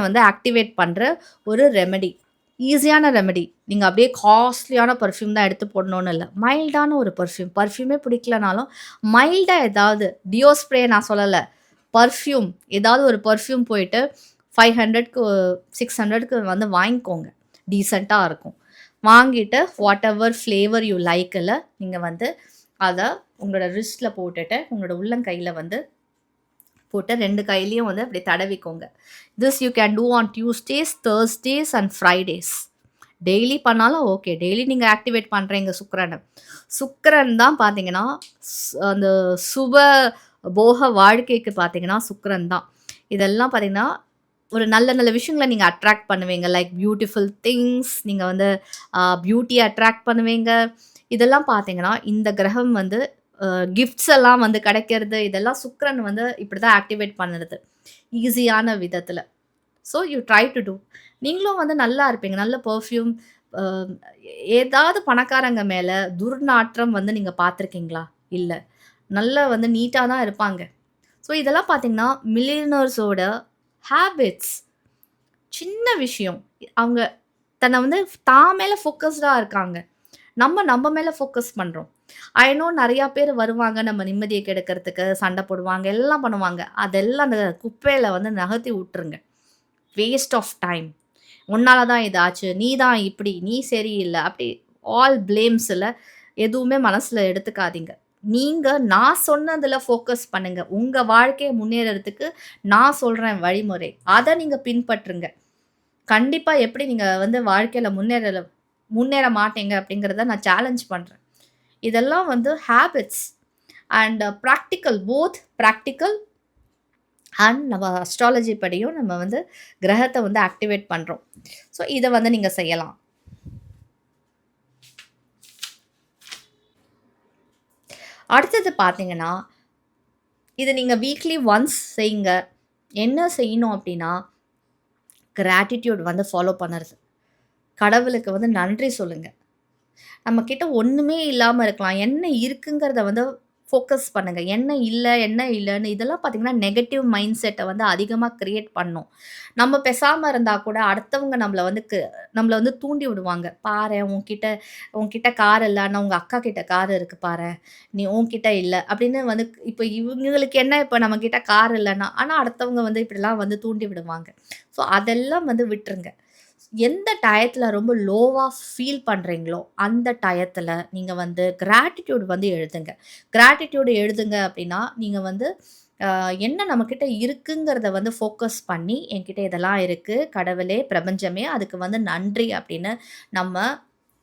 [SPEAKER 1] வந்து ஆக்டிவேட் பண்ற ஒரு ரெமெடி. ஈஸியான ரெமெடி. நீங்க அப்படியே காஸ்ட்லியான பெர்ஃப்யூம் தான் எடுத்து போடணும்னு இல்ல. மைல்டான ஒரு பெர்ஃப்யூம். பெர்ஃப்யூமே பிடிக்கலனாலும், மைல்டா ஏதாவது டியோ ஸ்ப்ரே நான் சொல்லல. பெர்ஃப்யூம் ஏதாவது ஒரு பெர்ஃப்யூம் போயிட்டு 500க்கு 600க்கு வந்து வாங்கிக்கோங்க. டீசென்ட்டா இருக்கும். வாங்கிட்டு வாட் எவர் ஃப்ளேவர் யூ லைக்ல நீங்க வந்து அத உங்களோட ரிஸ்ட்ல போட்டுட்டு, உங்களோட உள்ளங்கையில வந்து போட்டு 2 கையிலயும் வந்து அப்படியே தடவிக்கோங்க. This you can do on Tuesdays, Thursdays and Fridays. Daily பண்ணாலும் ஓகே. டெய்லி நீங்க ஆக்டிவேட் பண்றீங்க சுக்கிரன. சுக்கிரன் தான் பார்த்தீங்கன்னா, அந்த சுப போக வாழ்க்கைக்கு பார்த்தீங்கன்னா சுக்கிரன் தான். இதெல்லாம் பார்த்தீங்கன்னா, ஒரு நல்ல நல்ல விஷயங்கள நீங்க அட்ராக்ட் பண்ணுவீங்க. Like beautiful things. நீங்க வந்து பியூட்டிய அட்ராக்ட் பண்ணுவீங்க. இதெல்லாம் பார்த்தீங்கன்னா, இந்த கிரகம் வந்து கிஃப்ட்ஸ் எல்லாம் வந்து கிடைக்கிறது, இதெல்லாம் சுக்கிரன் வந்து இப்படிதான் ஆக்டிவேட் பண்ணுது. ஈஸியான விதத்துல. So you try to do. நீங்களும் வந்து நல்லா இருப்பீங்க. நல்ல பெர்ஃப்யூம் அ ஏதாவது பணக்காரங்க மேல துர்நாற்றம் வந்து நீங்க பார்த்துருக்கீங்களா? இல்ல. நல்லா வந்து நீட்டா தான் இருப்பாங்க. ஸோ இதெல்லாம் பார்த்தீங்கன்னா, மில்லியனர்ஸோட ஹேபிட்ஸ். சின்ன விஷயம். அவங்க தன்னை வந்து தான் மேல ஃபோக்கஸ்டா இருக்காங்க. நம்ம மேல ஃபோக்கஸ் பண்றோம். ஐ நோ நெறையா பேர் வருவாங்க, நம்ம நிம்மதிய கெடுக்கிறதுக்கு, சண்டை போடுவாங்க, எல்லாம் பண்ணுவாங்க. அதெல்லாம் அந்த குப்பையில வந்து நகர்த்தி விட்டுருங்க. Waste of time. உன்னால தான் இது ஆச்சு. நீ தான் இப்படி. நீ சரியில்ல. அப்படி ஆல் பிளேம்ஸ்ல எதுவுமே மனசுல எடுத்துக்காதீங்க. நீங்க நான் சொன்னதுல ஃபோக்கஸ் பண்ணுங்க. உங்க வாழ்க்கைய முன்னேறதுக்கு நான் சொல்றேன் வழிமுறை. அத நீங்க பின்பற்றுங்க. கண்டிப்பா எப்படி நீங்க வந்து வாழ்க்கையில முன்னேற மாட்டீங்க அப்படிங்கிறத நான் சேலஞ்ச் பண்றேன். இதெல்லாம் வந்து habits and practical both practical and நம்ம அஸ்ட்ராலஜி படியும் நம்ம வந்து கிரகத்தை வந்து ஆக்டிவேட் பண்ணுறோம். ஸோ இதை வந்து நீங்கள் செய்யலாம். அடுத்தது பார்த்தீங்கன்னா, இதை நீங்கள் வீக்லி ஒன்ஸ் செய்யுங்க. என்ன செய்யணும் அப்படின்னா, கிராட்டிடியூட் வந்து ஃபாலோ பண்ணுறது. கடவுளுக்கு வந்து நன்றி சொல்லுங்க. நம்ம கிட்ட ஒண்ணுமே இல்லாம இருக்கலாம். என்ன இருக்குங்கிறத வந்து ஃபோக்கஸ் பண்ணுங்க. என்ன இல்ல, என்ன இல்லன்னு இதெல்லாம் பார்த்தீங்கன்னா, நெகட்டிவ் மைண்ட் செட்ட வந்து அதிகமா கிரியேட் பண்ணும். நம்ம பேசாம இருந்தா கூட அடுத்தவங்க நம்மள வந்து தூண்டி விடுவாங்க. "பாரேன் உன்கிட்ட கார் இல்ல. ஆனா உங்க அக்கா கிட்ட கார் இருக்கு பாரேன். நீ உன்கிட்ட இல்ல." அப்படின்னு வந்து இப்ப இவங்களுக்கு என்ன இப்ப நம்மகிட்ட கார் இல்லன்னா, ஆனா அடுத்தவங்க வந்து இப்படிலாம் வந்து தூண்டி விடுவாங்க. ஸோ அதெல்லாம் வந்து விட்டுருங்க. எந்த டயத்துல ரொம்ப லோவா ஃபீல் பண்றீங்களோ, அந்த டயத்துல நீங்க வந்து கிராட்டிட்யூட் வந்து எழுதுங்க. கிராட்டிட்யூட் எழுதுங்க அப்படின்னா, நீங்க வந்து என்ன நம்மகிட்ட இருக்குங்கிறத வந்து ஃபோக்கஸ் பண்ணி, என்கிட்ட இதெல்லாம் இருக்கு. கடவுளே, பிரபஞ்சமே அதுக்கு வந்து நன்றி அப்படின்னு நம்ம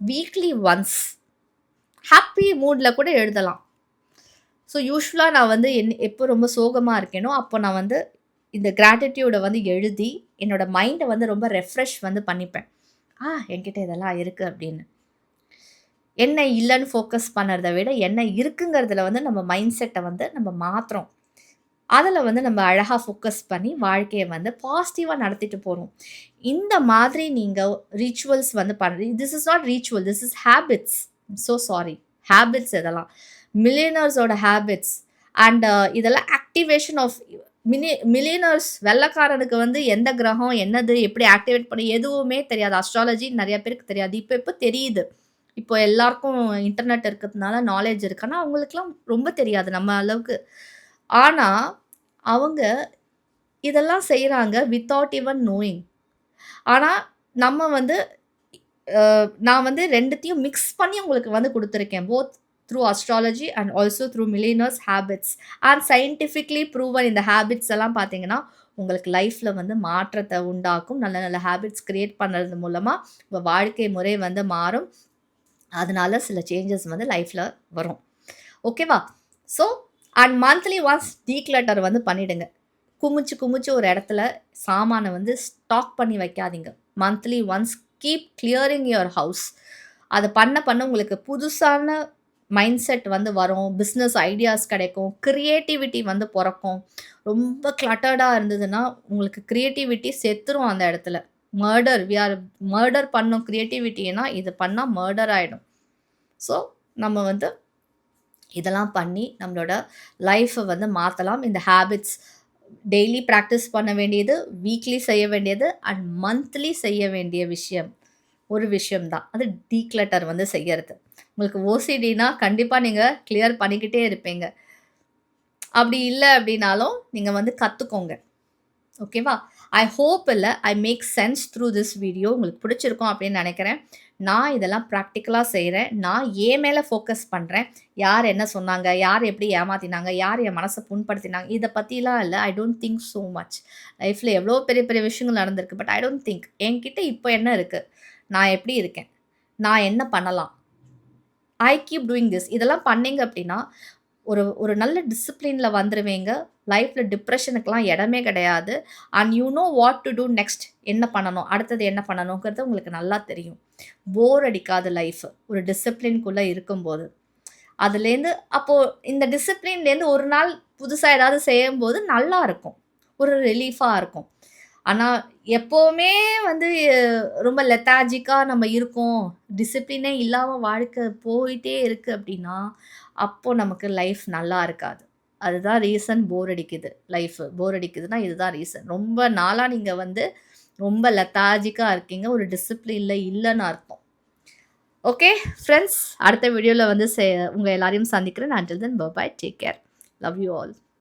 [SPEAKER 1] வீக்லி ஒன்ஸ் ஹேப்பி மூட்ல கூட எழுதலாம். ஸோ யூசுவலா நான் வந்து எப்போ ரொம்ப சோகமா இருக்கேனோ, அப்போ நான் வந்து இந்த கிராட்டிட்யூட வந்து எழுதி, என்னோட மைண்ட வந்து ரொம்ப ரெஃப்ரெஷ் வந்து பண்ணிப்பேன். என்கிட்ட இதெல்லாம் இருக்கு அப்படின்னு. என்ன இல்லன்னு ஃபோக்கஸ் பண்ணறத விட, என்ன இருக்குங்கிறதுல வந்து நம்ம மைண்ட் செட்ட வந்து நம்ம மாத்துறோம். அதுல வந்து நம்ம அழகா ஃபோக்கஸ் பண்ணி வாழ்க்கைய வந்து பாசிட்டிவா நடத்திட்டு போறோம். இந்த மாதிரி நீங்க ரிச்சுவல்ஸ் வந்து this is not ritual. This is habits. So sorry. Habits இதெல்லாம். மில்லியனர்ஸோட ஹேபிட்ஸ் அண்ட் இதெல்லாம் ஆக்டிவேஷன் ஆஃப் மில்லியனர்ஸ். வெள்ளைக்காரனுக்கு வந்து எந்த கிரகம், என்னது, எப்படி ஆக்டிவேட் பண்ணி எதுவுமே தெரியாது. அஸ்ட்ராலஜி நெறைய பேருக்கு தெரியாது. இப்ப தெரியுது. இப்போ எல்லாருக்கும் இன்டர்நெட் இருக்கிறதுனால நாலேட்ஜ் இருக்கு. ஆனா அவங்களுக்கெல்லாம் ரொம்ப தெரியாது நம்ம அளவுக்கு. ஆனா, அவங்க இதெல்லாம் செய்றாங்க வித்தவுட் ஈவன் நோயிங். ஆனா, நம்ம வந்து நான் வந்து 2த்தையும் மிக்ஸ் பண்ணி உங்களுக்கு வந்து குடுத்துருக்கேன். Both through astrology and also through millionaires habits and scientifically proven இந்த ஹேபிட்ஸ் எல்லாம் பார்த்தீங்கன்னா, உங்களுக்கு லைஃப்ல வந்து மாற்றத்த உண்டாக்கும். நல்ல நல்ல ஹேபிட்ஸ் கிரியேட் பண்றது மூலமா உங்க வாழ்க்கை முறை வந்து மாறும். அதனால சில சேஞ்சஸ் வந்து லைஃப்ல வரும். ஓகேவா? So and monthly once declutter வந்து பண்ணிடுங்க. குமிச்சு ஒரு இடத்துல சாமான வந்து ஸ்டாக் பண்ணி வைக்காதீங்க. Monthly once keep clearing your house. அத பண்ண உங்களுக்கு புதுசான மைண்ட் செட் வந்து வரும். பிஸ்னஸ் ஐடியாஸ் கிடைக்கும். கிரியேட்டிவிட்டி வந்து பொறக்கும். ரொம்ப கிளட்டர்டா இருந்ததுன்னா, உங்களுக்கு கிரியேட்டிவிட்டி செத்துரும் அந்த இடத்துல. மர்டர் பண்ணும் கிரியேட்டிவிட்டினா, இது பண்ணா மர்டர் ஆயிடும். ஸோ, நம்ம வந்து இதெல்லாம் பண்ணி நம்மளோட லைஃப்ப வந்து மாத்தலாம். இந்த ஹேபிட்ஸ் டெய்லி ப்ராக்டிஸ் பண்ண வேண்டியது, வீக்லி செய்ய வேண்டியது அண்ட் மந்த்லி செய்ய வேண்டிய விஷயம். ஒரு விஷயம் தான். அது டீக்ளட்டர் வந்து செய்யறது. உங்களுக்கு ஓசிடினா கண்டிப்பா நீங்க கிளியர் பண்ணிக்கிட்டே இருப்பீங்க. அப்படி இல்ல அப்படின்னாலும், நீங்க வந்து கத்துக்கோங்க. ஓகேவா? ஐ ஹோப் இல்ல, I make sense through this video. உங்களுக்கு பிடிச்சிருக்கும் அப்படின்னு நெனைக்கிறேன். நான் இதெல்லாம் பிராக்டிகலா செய்றேன். நான் என் மேல ஃபோக்கஸ் பண்றேன். யார் என்ன சொன்னாங்க? யார் எப்படி ஏமாத்தினாங்க? யார் என் மனச புண்படுத்தினாங்க? இத பத்திலாம் இல்ல. I don't think so much. லைஃப்ல எவ்வளோ பெரிய பெரிய விஷயங்கள் நடந்திருக்கு. But I don't think. என்கிட்ட இப்ப என்ன இருக்கு? நான் எப்படி இருக்கேன்? நான் என்ன பண்ணலாம்? I keep doing this. இதெல்லாம் பண்ணீங்க அப்படின்னா, ஒரு ஒரு நல்ல டிசிப்ளின்ல வந்துருவீங்க. லைஃப்ல டிப்ரஷனுக்குலாம் இடமே கிடையாது. And you know what to do next. என்ன பண்ணணும்? அடுத்தது என்ன பண்ணணுங்கிறது உங்களுக்கு நல்லா தெரியும். போர் அடிக்காது லைஃப். ஒரு டிசிப்ளின்குள்ள இருக்கும்போது. அதுலேருந்து அப்போ இந்த டிசிப்ளின்லேருந்து ஒரு நாள் புதுசா ஏதாவது செய்யும்போது நல்லா இருக்கும். ஒரு ரிலீஃபா இருக்கும். ஆனா, எப்பவுமே வந்து ரொம்ப லெதார்ஜிக்கா நம்ம இருக்கோம். டிசிப்ளினே இல்லாம வாழ்க்கை போயிட்டே இருக்கு அப்டின்னா, அப்போ நமக்கு லைஃப் நல்லா இருக்காது. அதுதான் ரீசன் போர் அடிக்குது. போர் அடிக்குதுன்னா இதுதான் ரீசன். ரொம்ப நாளா நீங்க வந்து ரொம்ப லெதார்ஜிக்கா இருக்கீங்க. ஒரு டிசிப்ளின்ல இல்லன்னு அர்த்தம். ஓகே ஃபிரெண்ட்ஸ், அடுத்த வீடியோல வந்து உங்க எல்லாரையும் சந்திக்கிறேன். Until then bye bye. Take care. Love you all.